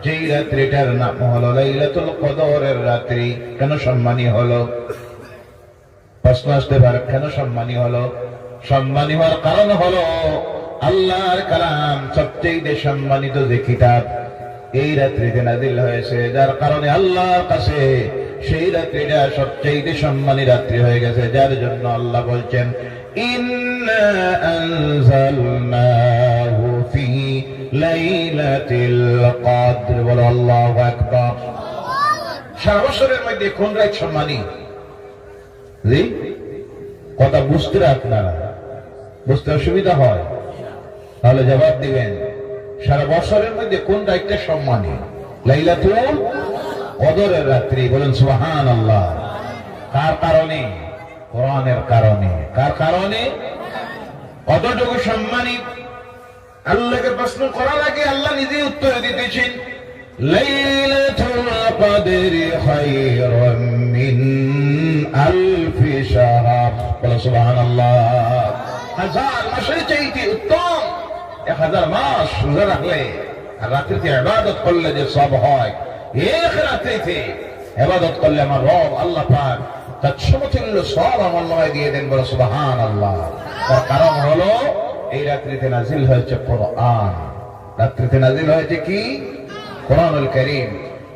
যেই রাত্রিটার নাম হলো লাইলাতুল কদরের রাত্রি। কেন সম্মানী হলো? প্রশ্ন আসতে পারে, কেন সম্মানী হলো? সম্মানী হওয়ার কারণ হলো আল্লাহর কালাম সবচেয়ে সম্মানিত যে কিতাব এই রাত্রিতে নাযিল হয়েছে, যার কারণে আল্লাহর কাছে সেই রাত্রিটা সবচেয়ে সম্মানী রাত্রি হয়ে গেছে। যার জন্য আল্লাহ বলছেন ইন্না আনজালনাহু ফি লাইলাতিল কদর। বলো আল্লাহু আকবার। সারা বছরের মধ্যে কোন রাত সম্মানী? জি, কথা বুঝতে আপনারা বুঝতে অসুবিধা হয়, তাহলে জবাব দিবেন। সারা বছরের মধ্যে কোন রাতটা সম্মানী? লাইলাতুল কদরের রাত্রি। বলেন সুবহানাল্লাহ। কার কারণে? কোরআনের কারণে। কার কারণে? কতটুকু সম্মানী? আল্লাহকে প্রশ্ন করার আগে আল্লাহ নিজে উত্তর দিতেছেন, লাইলাতুল কদরি খায়রুম মিন আলফি শাহর। বলেন সুবহানাল্লাহ। 1000 মাসের চাইতে উত্তম। 1000 মাস রোজা রাখলে আর রাত্রিতে ইবাদত করলে যে সব হয়, এক রাত্রিতে ইবাদত করলে আমার রব আল্লাহ পাক তার সমতুল্য সব আমার নামে দিয়ে দেন। বলো সুবহানাল্লাহ। তার কারণ হলো এই রাত্রিতে নাযিল হয়েছে কোরআন। রাত্রিতে নাযিল হয়েছে কি? কোরআনুল কারীম।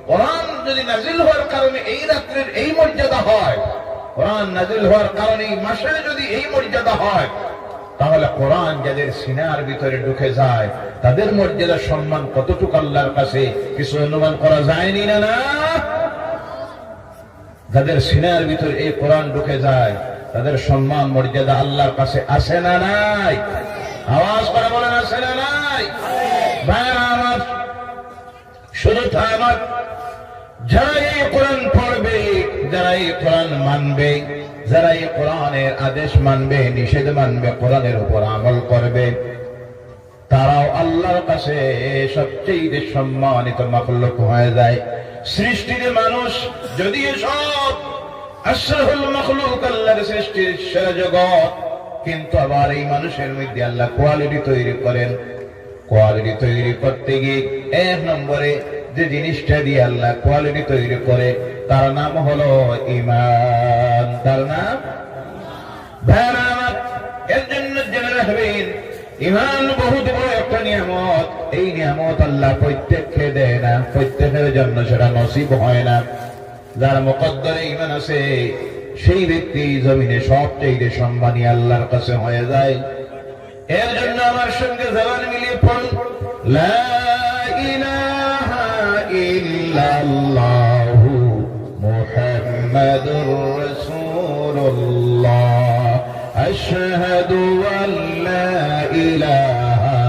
কোরআন যদি নাযিল হওয়ার কারণে এই রাত্রির এই মর্যাদা হয়, কোরআন নাযিল হওয়ার কারণে এই মাসের যদি এই মর্যাদা হয়, তাহলে কোরআন যাদের সিনার ভিতরে ঢুকে যায় তাদের মর্যাদা সম্মান কতটুকু আল্লাহর কাছে কিছু অনুমান করা যায়নি না? না, যাদের সিনার ভিতরে এই কোরআন ঢুকে যায় তাদের সম্মান মর্যাদা আল্লাহর কাছে আসে না নাই? আওয়াজ করে বলেন, আসে না নাই? ভাইরা আমার, শুধু তা আমার, যারা এই কোরআন পড়বে, যারা এই কোরআন মানবে, যারা এই কোরআনের আদেশ মানবে, নিষেধ মানবে, কোরআনের উপর আমল করবে, তারাও আল্লাহর কাছে সবচেয়ে সম্মানিত মাখলুক হয়ে যায়। সৃষ্টির মানুষ যদি সব আশরাফুল মাখলুক, আল্লাহর সৃষ্টির সেরা জগৎ, কিন্তু আবার এই মানুষের মধ্যে আল্লাহ কোয়ালিটি তৈরি করেন। কোয়ালিটি তৈরি করতে গিয়ে 1 নম্বরে যে জিনিসটা দিয়ে আল্লাহ কোয়ালিটি তৈরি করে তার নাম হলো ঈমান। তার নাম এর জন্য জেনে রাখবেন, ঈমান বহুত বড় একটা নিয়ামত। এই নিয়ামত আল্লাহ প্রত্যেককে দেয় না, প্রত্যেকের জন্য সেটা নসিব হয় না। যার মুকদ্দরে ঈমান আছে সেই ব্যক্তি জমিনে সবচেয়ে সম্মানী আল্লাহর কাছে হয়ে যায়। এর জন্য আমার সঙ্গে জবান মিলিয়ে পড়ুন, লা ইলাহা ইল্লাল্লাহু মুহাম্মাদুর রাসূলুল্লাহ আশহাদু আল্লা ইলাহা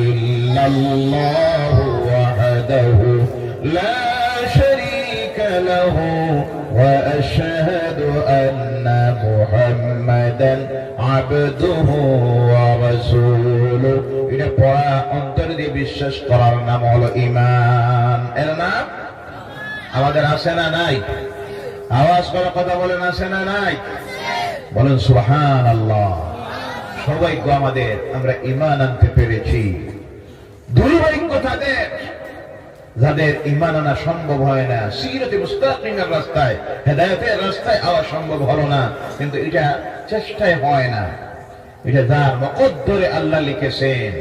ইল্লাল্লাহু ওয়াহদাহু লা শারীকা লাহু ওয়া আশহাদু আন্না আবদুহু ওয়া রাসূলুহু। এটা পড়া অন্তর দিয়ে বিশ্বাস করার নাম হলো ঈমান। এর নাম আমাদের আছে না নাই? আওয়াজ করে কথা বলেন, আছে না নাই? বলেন সুবহানাল্লাহ। সৌভাগ্য আমাদের, আমরা ঈমান আনতে পেরেছি। দুর্ভাগ্য তাদের যাদের ঈমান আনা সম্ভব হয় না। সিরাতে মুস্তাকিমের রাস্তায়, হেদায়েতের রাস্তায় আওয়া সম্ভব হলো না, কিন্তু এটা চেষ্টায় হয় না। এটা যার মুকদ্দরে আল্লাহ লিখেছেন।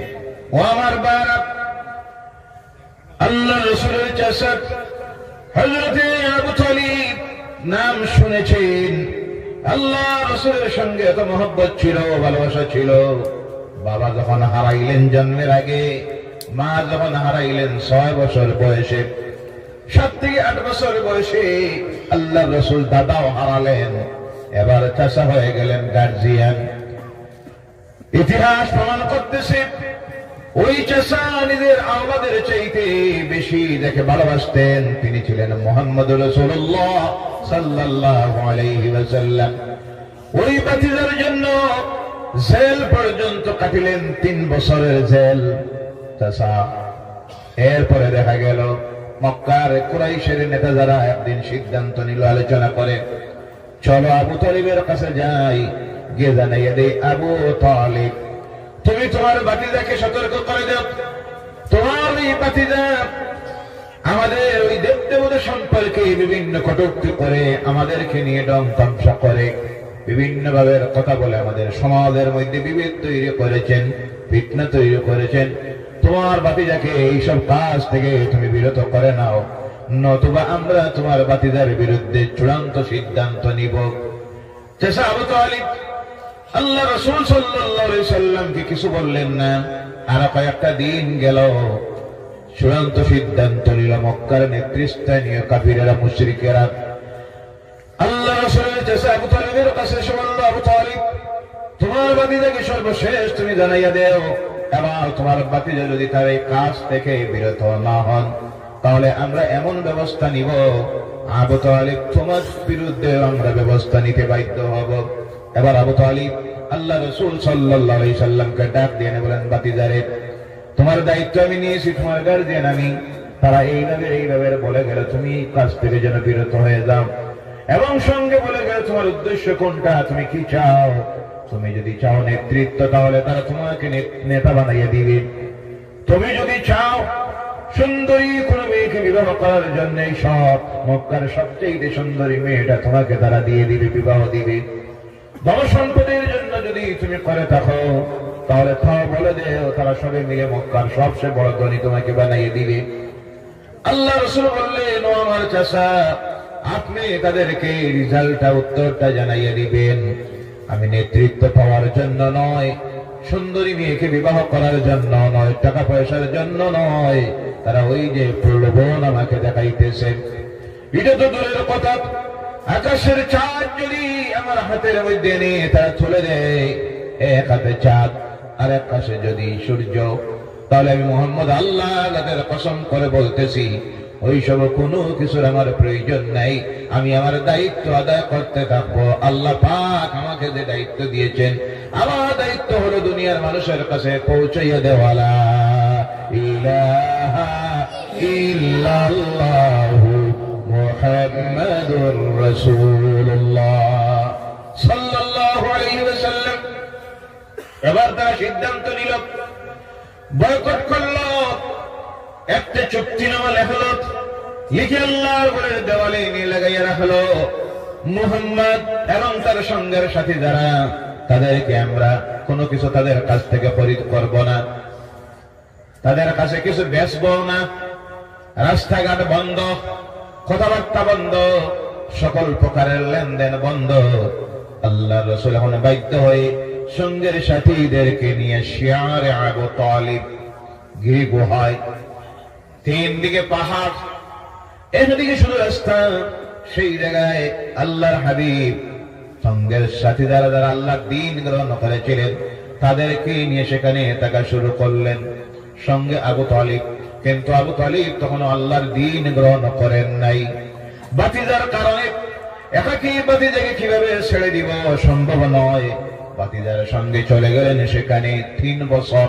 ও আমার বাবা, আল্লাহ রাসূলের চাচা হযরতে আবু তালিব নাম শুনেছেন। আল্লাহ রাসূলের সঙ্গে এত মহব্বত ছিল, ভালোবাসা ছিল। বাবা যখন হারাইলেন জন্মের আগে, মা যখন হারাইলেন 6 বছর বয়সে, 7 থেকে 8 বছর বয়সে আল্লাহ রাসূল দাদাও হারালেন। এবার চাচা হয়ে গেলেন গার্জিয়ান। ইতিহাস প্রমাণ করতেছে ওই চাচা নিজের আওলাদের চাইতে বেশি যাকে ভালোবাসতেন তিনি ছিলেন মুহাম্মদুর রাসূলুল্লাহ সাল্লাল্লাহু আলাইহি ওয়াসাল্লাম। ওই ভাতিজার জন্য জেল পর্যন্ত কাটিলেন, 3 বছরের জেল চাচা। এরপরে দেখা গেল মক্কার কুরাইশের নেতা যারা একদিন সিদ্ধান্ত নিল, আলোচনা করে, চলো আবু তালিবের কাছে যাই, গিয়ে জানাইয়া দেই, আবু তালিব তুমি তোমার ভাতিজাকে সতর্ক করে দাও, তোমার এই ভাতিজা আমাদের ওই দেবদেবতা সম্পর্কে বিভিন্ন কটূক্তি করে, আমাদেরকে নিয়ে ডং তামসা করে, বিভিন্ন ভাবে কথা বলে আমাদের সমাজের মধ্যে বিভেদ তৈরি করেছেন, ফিতনা তৈরি করেছেন। তোমার ভাতিজাকে এইসব কাজ থেকে তুমি বিরত করে নাও, নতুবা আমরা তোমার ভাতিজার বিরুদ্ধে চূড়ান্ত সিদ্ধান্ত নিব। চাচা আবু তালিব আল্লাহ রাসূল সাল্লাল্লাহু আলাইহি সাল্লামকে কিছু বললেন না। আর কয়েকটা দিন গেল, চূড়ান্ত সিদ্ধান্ত নিল মক্কার নেতৃস্থানীয় কাফিরেরা, মুশরিকেরা। আল্লাহ রাসূলের চাচা আবু তালিবের কাছে এসে বলল, আবু তালিব তোমার ভাতিজাকে সর্বশেষ তুমি জানাইয়া দেও, এবার তোমার ভাতিজা যদি তার এই কাজ থেকে বিরত না হন, তাহলে আমরা এমন ব্যবস্থা নিব, আবু তালিব তোমার বিরুদ্ধে আমরা ব্যবস্থা নিতে বাধ্য হব। এবার আবু তালিব আল্লাহ রাসূল সাল্লাল্লাহু আলাইহি সাল্লামকে ডাক দিয়ে বলেন, ভাতিজারে তোমার দায়িত্ব আমি নিয়েছি, তোমার গার্জিয়ান আমি। তারা এইভাবে বলে গেল তুমি কাজ থেকে যেন বিরত হয়ে যাও, এবং সঙ্গে বলে গেল তোমার উদ্দেশ্য কোনটা, তুমি কি চাও। তুমি যদি চাও নেতৃত্ব, তাহলে তারা তোমাকে নেতা বানাইয়া দিবে। তুমি যদি চাও সুন্দরী কোন মেয়েকে বিবাহ করার জন্য, সব মক্কার সবচেয়ে সুন্দরী মেয়েটা তোমাকে তারা দিয়ে দিবে, বিবাহ দিবে। ধন সম্পদের জন্য যদি তুমি করে থাকো, তাহলে তাও বলে দেও, তারা সবে মিলে মক্কার সবচেয়ে বড় ধনী তোমাকে বানাইয়ে দিবে। আল্লাহ রাসূল বললেন, ও আমার চাচা, আপনি তাদেরকে রেজাল্টটা, উত্তরটা জানাইয়া দিবেন। আমি নেতৃত্ব পাওয়ার জন্য নয়, সুন্দরী মেয়েকে বিবাহ করার জন্য নয়, টাকা পয়সার জন্য নয়, তারা ওই যে প্রলোভন আমাকে দেখাইতেছে। এটা তো দূরের কথা, আকাশের চাঁদ যদি আমার হাতের মধ্যে নিয়ে তারা তুলে দেয়, এক হাতে চাঁদ আর এক পাশে যদি সূর্য, তাহলে আমি মুহাম্মদ আল্লাহর কসম করে বলতেছি, ওই সব কোনো কিছুর আমার প্রয়োজন নাই। আমি আমার দায়িত্ব আদায় করতে থাকবো। আল্লাহ পাক আমাকে যে দায়িত্ব দিয়েছেন, আমার দায়িত্ব হলো দুনিয়ার মানুষের কাছে পৌঁছাইয়া দেওয়া, লা ইলাহা ইল্লাল্লাহু মুহাম্মাদুর রাসূলুল্লাহ সাল্লাল্লাহু আলাইহি ওয়াসাল্লাম। এবার তারা সিদ্ধান্ত নিল, বয়কট করলো। একটা চুক্তিনামা লেখলো, লিখে আল্লাহর ঘরের দেওয়ালে নিয়ে লাগাইয়া রাখলো, মুহাম্মদ এবং তার সঙ্গের সাথী যারা, তাদেরকে আমরা কোনো কিছু তাদের কাছ থেকে খরিদ করব না, তাদের কাছে কিছু বেচবো না, রাস্তাঘাট বন্ধ, কথাবার্তা বন্ধ, সকল প্রকারের লেনদেন বন্ধ। আল্লাহ রাসূল এখন বাধ্য হয়ে সঙ্গের সাথীদেরকে নিয়ে শিয়ারে আবু তালিব গিরি গুহায়, 3 দিকে পাহাড়, একদিকে শুধু রাস্তা, সেই জায়গায় আল্লাহর হাবিব সঙ্গের সাথী যারা যারা আল্লাহর দ্বীন গ্রহণ করেছিলেন, তাদেরকে নিয়ে সেখানে থাকা শুরু করলেন, সঙ্গে আবু তালিব। কিন্তু আবু তালিব তখন আল্লাহর দ্বীন গ্রহণ করেন নাই। ভাতিজার কারণে একাকী ভাতিজাকে কিভাবে ছেড়ে দিব, সম্ভব নয়। বাতিজার সঙ্গে চলে গেলেন সেখানে 3 বছর।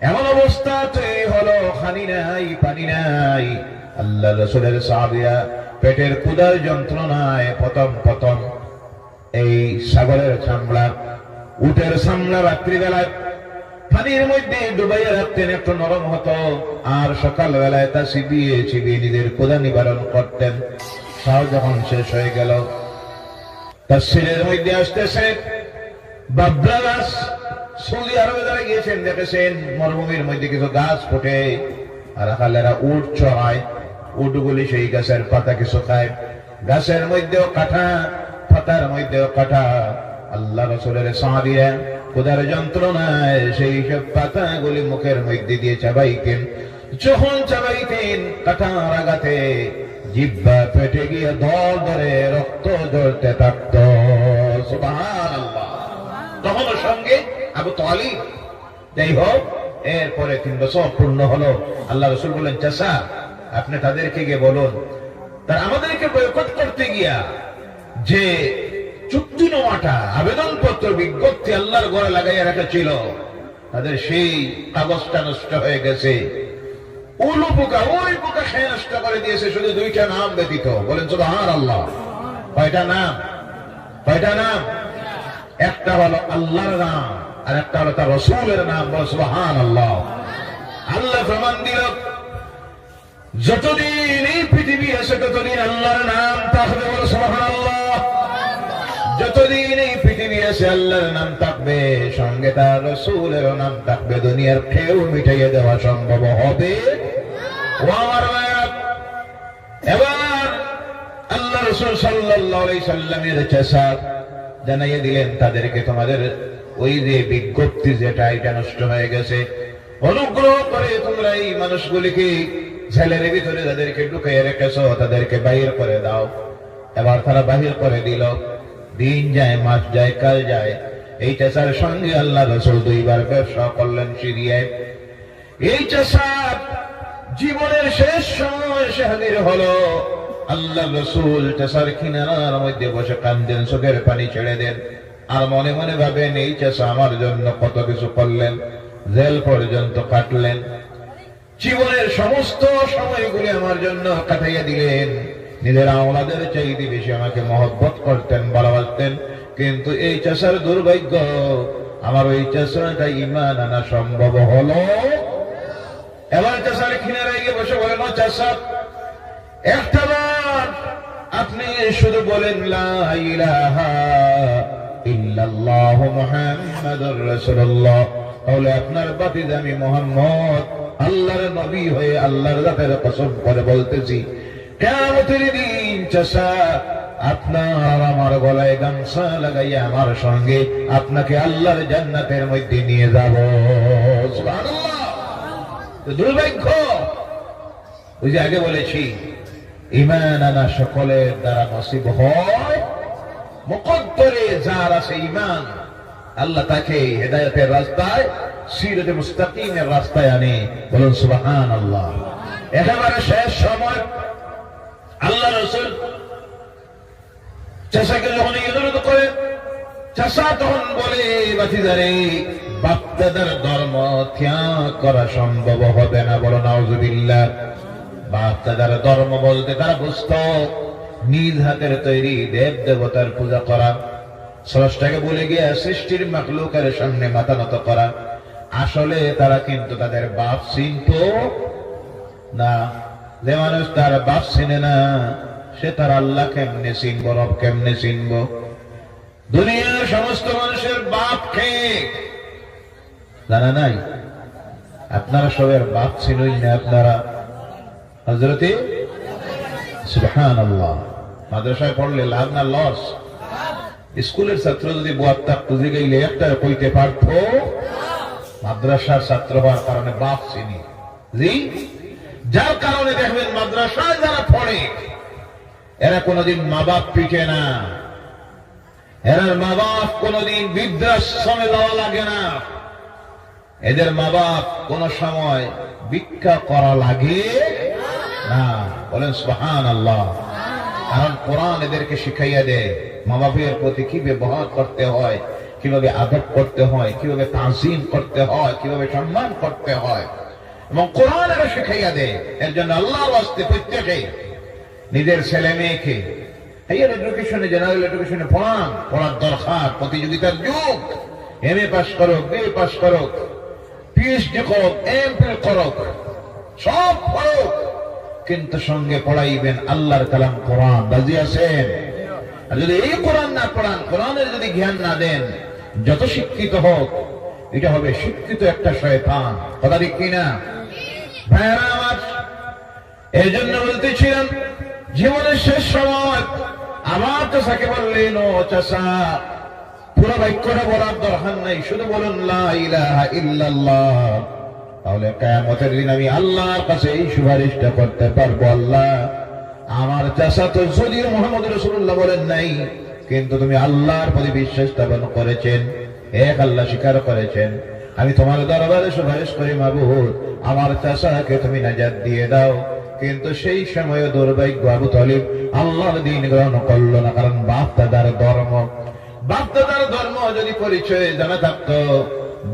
এমন অবস্থা তৈরি হলো, খানি নাই পানি নাই। আল্লাহ রাসূলের সাহাবীরা পেটের ক্ষুধার যন্ত্রণায় প্রথম এই ছাগলের চামড়া, উটের চামড়া রাত্রিবেলায় পানির মধ্যে ডুবাইয়া রাখতেন, একটু নরম হতো, আর সকালবেলায় তা চিবিয়ে নিজের ক্ষুধা নিবারণ করতেন। তাও যখন শেষ হয়ে গেল, তার শরীরের মধ্যে আসতেছে বাবলা গাছ। সৌদি আরবে যারা গিয়েছেন দেখেছেন মরুভূমির মধ্যে কিছু গাছ ফোটে, আর খালেরা উট চড়ায়, উটগুলি সেই গাছের পাতা কিছু খায়। গাছের মধ্যেও কাঁটা, পাতার মধ্যেও কাঁটা। আল্লাহ রাসূলের সাহাবীরা ক্ষুধার যন্ত্রণায় সেই সব পাতাগুলি মুখের মধ্যে দিয়ে চাবাইতেন। যখন চাবাইতেন কাঁটার আঘাতে জিহ্বা পেটে গিয়ে দল ধরে রক্ত ঝরতে থাকত। সুবহানাল্লাহ। তখন সঙ্গে আবু তালিব। যাই হোক, এরপরে 3 বছর পূর্ণ হলো। আল্লাহ রাসূল বলেন, চাচা আপনি তাদেরকে গিয়ে বলুন, তার আমাদেরকে বয়কট করতে গিয়া যে চুক্তি নেওয়াটা, আবেদনপত্র, বিজ্ঞপ্তি আল্লাহর ঘরে লাগাইয়া রাখা ছিল, তাদের সেই কাগজটা নষ্ট হয়ে গেছে। উলু পোকা, ওই পোকা খেয়ে নষ্ট করে দিয়েছে, শুধু 2টা নাম ব্যতীত। বলেন সুবহানাল্লাহ। কয়টা নাম? কয়টা নাম? একটা হলো আল্লাহর নাম, আর একটা হলো তার রাসূলের নাম। বলেন সুবহানাল্লাহ। আল্লাহ প্রমাণ দিল, যতদিন এই পৃথিবী আছে ততদিন আল্লাহর নাম থাকবে। বলে সুবহানাল্লাহ। যতদিন এই পৃথিবী আছে আল্লাহর নাম থাকবে, সঙ্গে তার রাসূলের নাম থাকবে। দুনিয়ার কেউ মিটাইয়ে দেওয়া সম্ভব হবে? ও আমার ভাইরা, এবার আল্লাহ রাসূল সাল্লাল্লাহু আলাইহি সাল্লামের চাচা জানাইয়ে দিলেন তাদেরকে, তোমাদের ওই যে বিজ্ঞপ্তি যেটা, এটা নষ্ট হয়ে গেছে। অনুগ্রহ করে তোমরা এই মানুষগুলিকে জেলের ভিতরে যাদেরকে ঢুকিয়ে রেখেছো তাদেরকে বাহির করে দাও। এবার তারা বাহির করে দিল। দিন যায়, মাস যায়, কাল যায়। এই চাচার সঙ্গে আল্লাহ রাসূল 2 বার ব্যবসা করলেন সিরিয়ায়। এই চাচা জীবনের শেষ সময় এসে হাজির হলো। আল্লাহ রাসূল চাচার কিনারার মধ্যে বসে কান্দেন, চোখের পানি ছেড়ে দেন, আর মনে মনে ভাবেন এই চাচা আমার জন্য কত কিছু করলেন, জেল পর্যন্ত কাটলেন, জীবনের সমস্ত সময়গুলি আমার জন্য কাটাইয়া দিলেন। নিজের আওলাদের চাইতে বেশি আমাকে মহব্বত করতেন, ভালোবাসতেন। কিন্তু এই চাচার দুর্ভাগ্য, আমার ওই চাচাটা ঈমান আনা সম্ভব হলো। এবার চাচার কিনারায় গিয়ে বসে বলেন, ও চাচা, একটাবার আপনি শুধু বলেন লা ইলাহা ইল্লাল্লাহু মুহাম্মাদুর রাসূলুল্লাহ, তাহলে আপনার বাতিজা আমি মুহাম্মদ আল্লাহর নবী হয়ে আল্লাহর জাতের কসম করে বলতেছি, কিয়ামতের দিন চাচা আপনার আমার গলায় গামছা লাগাইয়া আমার সঙ্গে আপনাকে আল্লাহর জান্নাতের মধ্যে নিয়ে যাব। সুবহানাল্লাহ। দুর্ভাগ্য, ওই যে আগে বলেছি, ঈমান আনা সকলের দ্বারা নসিব হয়। মুকদ্দরে যার আছে ঈমান, আল্লাহ তাকে হেদায়েতের রাস্তায়, সিরাতে মুস্তাকিমের রাস্তায় আনে। বলুন সুবহানাল্লাহ। একেবারে শেষ সময় আল্লাহ রাসূল চাচাকে যখন ইজরাত করে, চাচা তখন বলে, বাতিজারে, বাপ-দাদার ধর্ম ত্যাগ করা সম্ভব হবে না। বলো নাউযুবিল্লাহ। বাপ-দাদার ধর্ম বলতে তারা বুঝত নিজ হাতের তৈরি দেব দেবতার পূজা করা, স্রষ্টাকে ভুলে গিয়ে সৃষ্টির মাখলুকের সামনে মাথা নত করা। আসলে তারা কিন্তু তাদের বাপ চিনত না। যে মানুষ তার বাপ চিনে না, সে তার আল্লাহ কেমনে চিনব, রব কেমনে চিনব? দুনিয়ার সমস্ত মানুষের বাপ কে জানা নাই? আপনারা সবের বাপ ছিলই না। আপনারা হযরতে সুবহানাল্লাহ। মাদ্রাসায় পড়লে লাভ না লস? স্কুলের ছাত্র যদি বুয়াত্তা খুঁজে গেলে একটা কইতে পারত, মাদ্রাসার ছাত্র হওয়ার কারণে বাপ চিনি। জি, যার কারণে দেখবেন মাদ্রাসায় যারা পড়ে এরা কোনদিন মা বাপ পিটে না, এরা মা বাপ কোনদিন বৃদ্ধাশ্রমে যাওয়া লাগে না, এদের মা বাপ কোন সময় ভিক্ষা করা লাগে না। বলেন সুবহানাল্লাহ। কারণ কোরআন এদেরকে শিখাইয়া দেয় মা বাপের প্রতি কি ব্যবহার করতে হয়, কিভাবে আদব করতে হয়, কিভাবে তাজিম করতে হয়, কিভাবে সম্মান করতে হয়, এবং কোরআন এরা শিখাইয়া দেয়। এর জন্য আল্লাহর ওয়াস্তে প্রত্যেকে নিজের ছেলে মেয়েকে হাইয়ার এডুকেশনে, জেনারেল এডুকেশনে পড়ার দরকার। প্রতিযোগিতার যুগ। এমএ পাস করুক, বিএ পাস করুক, পিএইচডি করুক, এমফিল করুক, সব পড়ুক, কিন্তু সঙ্গে পড়াইবেন আল্লাহর কালাম কোরআন। রাজি আছেন? আর যদি এই কোরআন না পড়ান, কোরআনের যদি জ্ঞান না দেন, যত শিক্ষিত হোক, এটা হবে শিক্ষিত একটা শয়তান। কথা ঠিক কিনা ভাইরা আমার? এই জন্য বলতেছিলাম, জীবনের শেষ সময় আমার চাচাকে বললেন, ও চাচা, পুরো বাক্যটা বলার দরকার নাই, শুধু বলুন লা ইলাহা ইল্লাল্লাহ। তাহলে কিয়ামতের দিন আমি আল্লাহর কাছে এই সুপারিশটা করতে পারবো, আল্লাহ, আমার চাচা তো যদিও মুহাম্মদ রাসূলুল্লাহ বলেন নাই, কিন্তু তুমি আল্লাহর প্রতি বিশ্বাস স্থাপন করেছেন, এক আল্লাহ স্বীকার করেছেন, আমি তোমার দরবারে সুপারিশ করি, মাবুদ, আমার চাচাকে তুমি নাজাত দিয়ে দাও। কিন্তু সেই সময়ে দুর্ভাগ্য, আবু তালিব আল্লাহর দ্বীন গ্রহণ করলো না, কারণ বাপ দাদার ধর্ম যদি পরিচয় জানা থাকতো,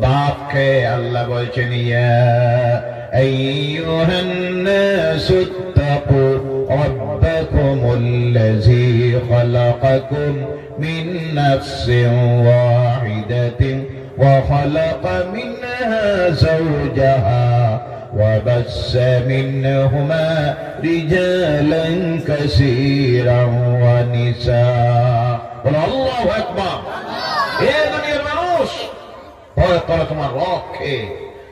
বাপকে আল্লাহ বলছেন, ইয়া আইয়ুহান নাসু তাকু রাব্বাকুমুল্লাযী খালাকাকুম মিন নাফসিন ওয়াহিদাতিন ওয়া খালাকা মিনহা যাওজাহা وبث منهما رجالا كثيرا ونساء الله أكبر এ দুনিয়ার মানুষ, ভয় করো তোমার রবকে,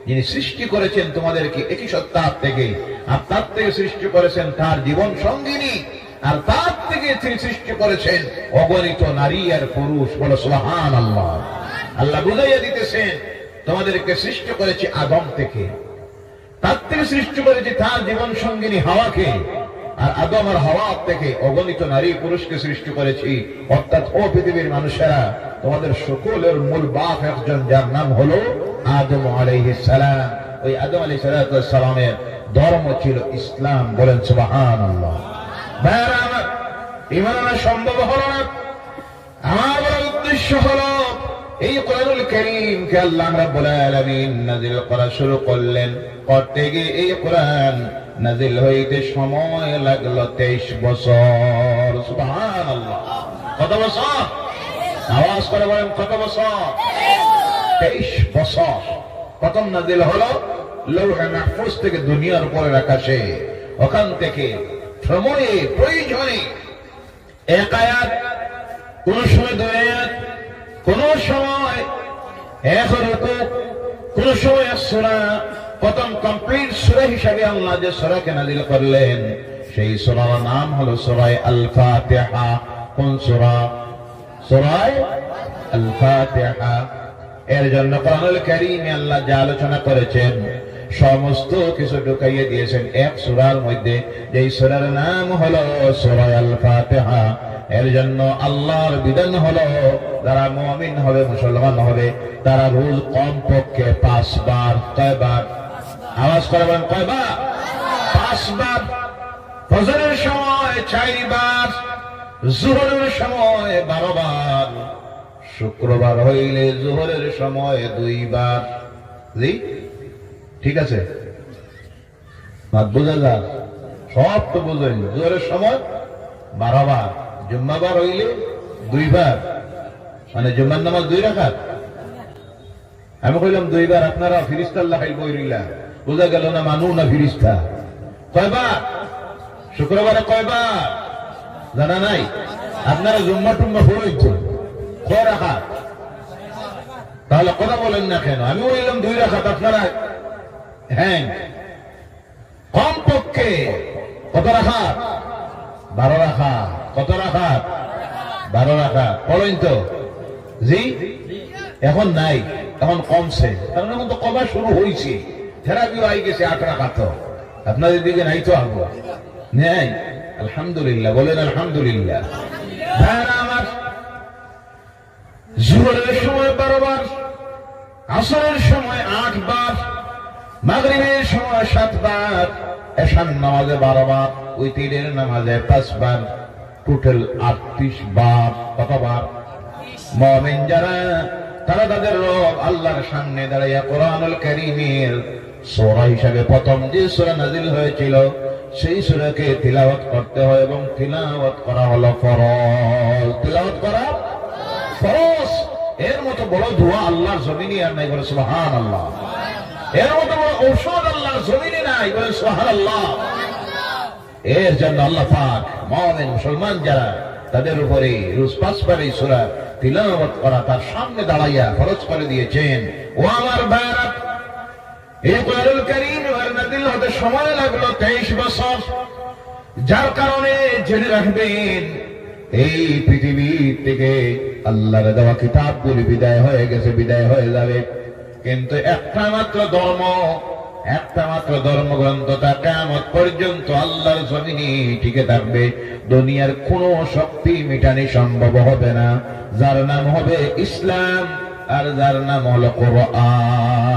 যিনি সৃষ্টি করেছেন তোমাদেরকে একই সত্তার থেকে, আর তার থেকে সৃষ্টি করেছেন তার জীবন সঙ্গিনী, আর তার থেকে তিনি সৃষ্টি করেছেন অগণিত নারী আর পুরুষ। বলো সুবহানাল্লাহ। আল্লাহ বুঝাইয়া দিতেছেন, তোমাদেরকে সৃষ্টি করেছি আদম থেকে, তার থেকে সৃষ্টি করেছি তার জীবন সঙ্গিনী হাওয়াকে, আর আদম আর হাওয়া থেকে অগণিত নারী পুরুষকে সৃষ্টি করেছি। অর্থাৎ ও পৃথিবীর মানুষেরা, তোমাদের সকলের মূল বাপ একজন, যার নাম হলো আদম আলাইহিস সালাম। ওই আদম আলাইহিস সালামের ধর্ম ছিল ইসলাম। বলেন সুবহানাল্লাহ। ভাইরা আমার, ঈমান আনা সম্ভব হলো না। আমার বড় উদ্দেশ্য হলো এই কোরআনুল কারীমকে আল্লাহ রাব্বুল আলামিন নাযিল করা শুরু করলেন। করতে গিয়ে এই কোরআন নাযিল হইতে সময় লাগলো 23 বছর। সুবহানাল্লাহ। কত বছর? আওয়াজ করে বলেন, কত বছর? 23 বছর। প্রথম নাযিল হলো লৌহে মাহফুজ থেকে দুনিয়ার উপরের আকাশে। ওখান থেকে সময়ে প্রয়োজনে এক আয়াত, কোন সময় 2 আয়াত, কোন সময় 1 রুকু, কোন সময় 1 সূরা। প্রথম কমপ্লিট সূরা হিসেবে আল্লাহ যে সূরাকে নাযিল করলেন, সেই সূরার নাম হলো সূরা আল ফাতিহা। কোন সূরা? সূরা আল ফাতিহা। এর জন্য কোরআনুল কারীমে আল্লাহ যা আলোচনা করেছেন সমস্ত কিছু ঢুকাইয়ে দিয়েছেন এক সূরার মধ্যে, যেই সূরার নাম হলো সূরা আল ফাতিহা। এর জন্য আল্লাহর বিধান হলো, যারা মুমিন হবে, মুসলমান হবে, তারা রোজ কমপক্ষে 5 বার। কয়বার? আওয়াজ করে বলেন, কয়বার? 5 বার। ফজরের সময় 4 বার, যোহরের সময় 12 বার, শুক্রবার হইলে যোহরের সময় 2 বার। জি ঠিক আছে? বুঝা যা, সব তো বুঝলেন। যোহরের সময় 12 বার, জুম্মাবার হইলে 2 বার, মানে জুম্মার নামাজ 2 রাকাত। আমি কইলাম 2 বার, আপনারা ফিরিস্তা লাগাই বইরিলা, বোঝা গেল না মানু না ফিরিস্তা। কয়বার? শুক্রবারে কয়বার জানা নাই? আপনারা জুম্মা টুম্মা পড়েছো, কয় রাকাত? তাহলে কথা বলেন না কেন? আমি বললাম 2 রাকাত, আপনারা হ্যাঁ কমপক্ষে কত রাকাত? 12 রাকাত। কত রাকাত? 12 রাকাত। পড়েন তো? জি এখন নাই, এখন কমছে, কারণ এখন তো কমা শুরু হয়েছে। থেরাপিও আই গেছে 8 রাকাত। আপনাদের দিকে নাই তো? আগে নেই। আলহামদুলিল্লাহ। বলেন আলহামদুলিল্লাহ। ভাইরা আমার, যোহরের সময় 12 বার, আসরের সময় 8 বার, মাগরিবের সময় 7 বার, এশার নামাজে 12 বার, উইতিরের নামাজে 5 বার, টোটাল 38 বার। কত বার? মুমিন যারা তারা তাদের রব আল্লাহর সামনে দাঁড়িয়ে কোরআনুল কারীমের সূরা হিসেবে প্রথম যে সূরা নাযিল হয়েছিল সেই সূরাকে তিলাওয়াত করতে হয়, এবং তিলাওয়াত করা হলো ফরজ। তিলাওয়াত করা ফরজ। এর মতো বড় দোয়া আল্লাহর জমিনে আর নাই, বলে সুবহানাল্লাহ। এর মতো বড় ঔষধ আল্লাহর জমিনে নাই, বলে সুবহানাল্লাহ। এর জন্য আল্লাহ পাক মুমিন মুসলমান যারা তাদের উপরে রোজ 5 বার এই সূরা তিলাওয়াত করা, তার সামনে দাঁড়াইয়া ফরজ করে দিয়েছেন। ও আমার ভাইরা, এই কোরআনুল কারীম নাযিল হতে সময় লাগলো 23 বছর। যার কারণে জেনে রাখবেন এই পৃথিবী থেকে আল্লাহর দেওয়া কিতাবগুলি বিদায় হয়ে গেছে, বিদায় হয়ে যাবে, কিন্তু একটা মাত্র ধর্মগ্রন্থ তা কিয়ামত পর্যন্ত আল্লাহর জমিনে টিকে থাকবে। দুনিয়ার কোনো শক্তি মিটানি সম্ভব হবে না, যার নাম হবে ইসলাম, আর যার নাম হলো কোরআন।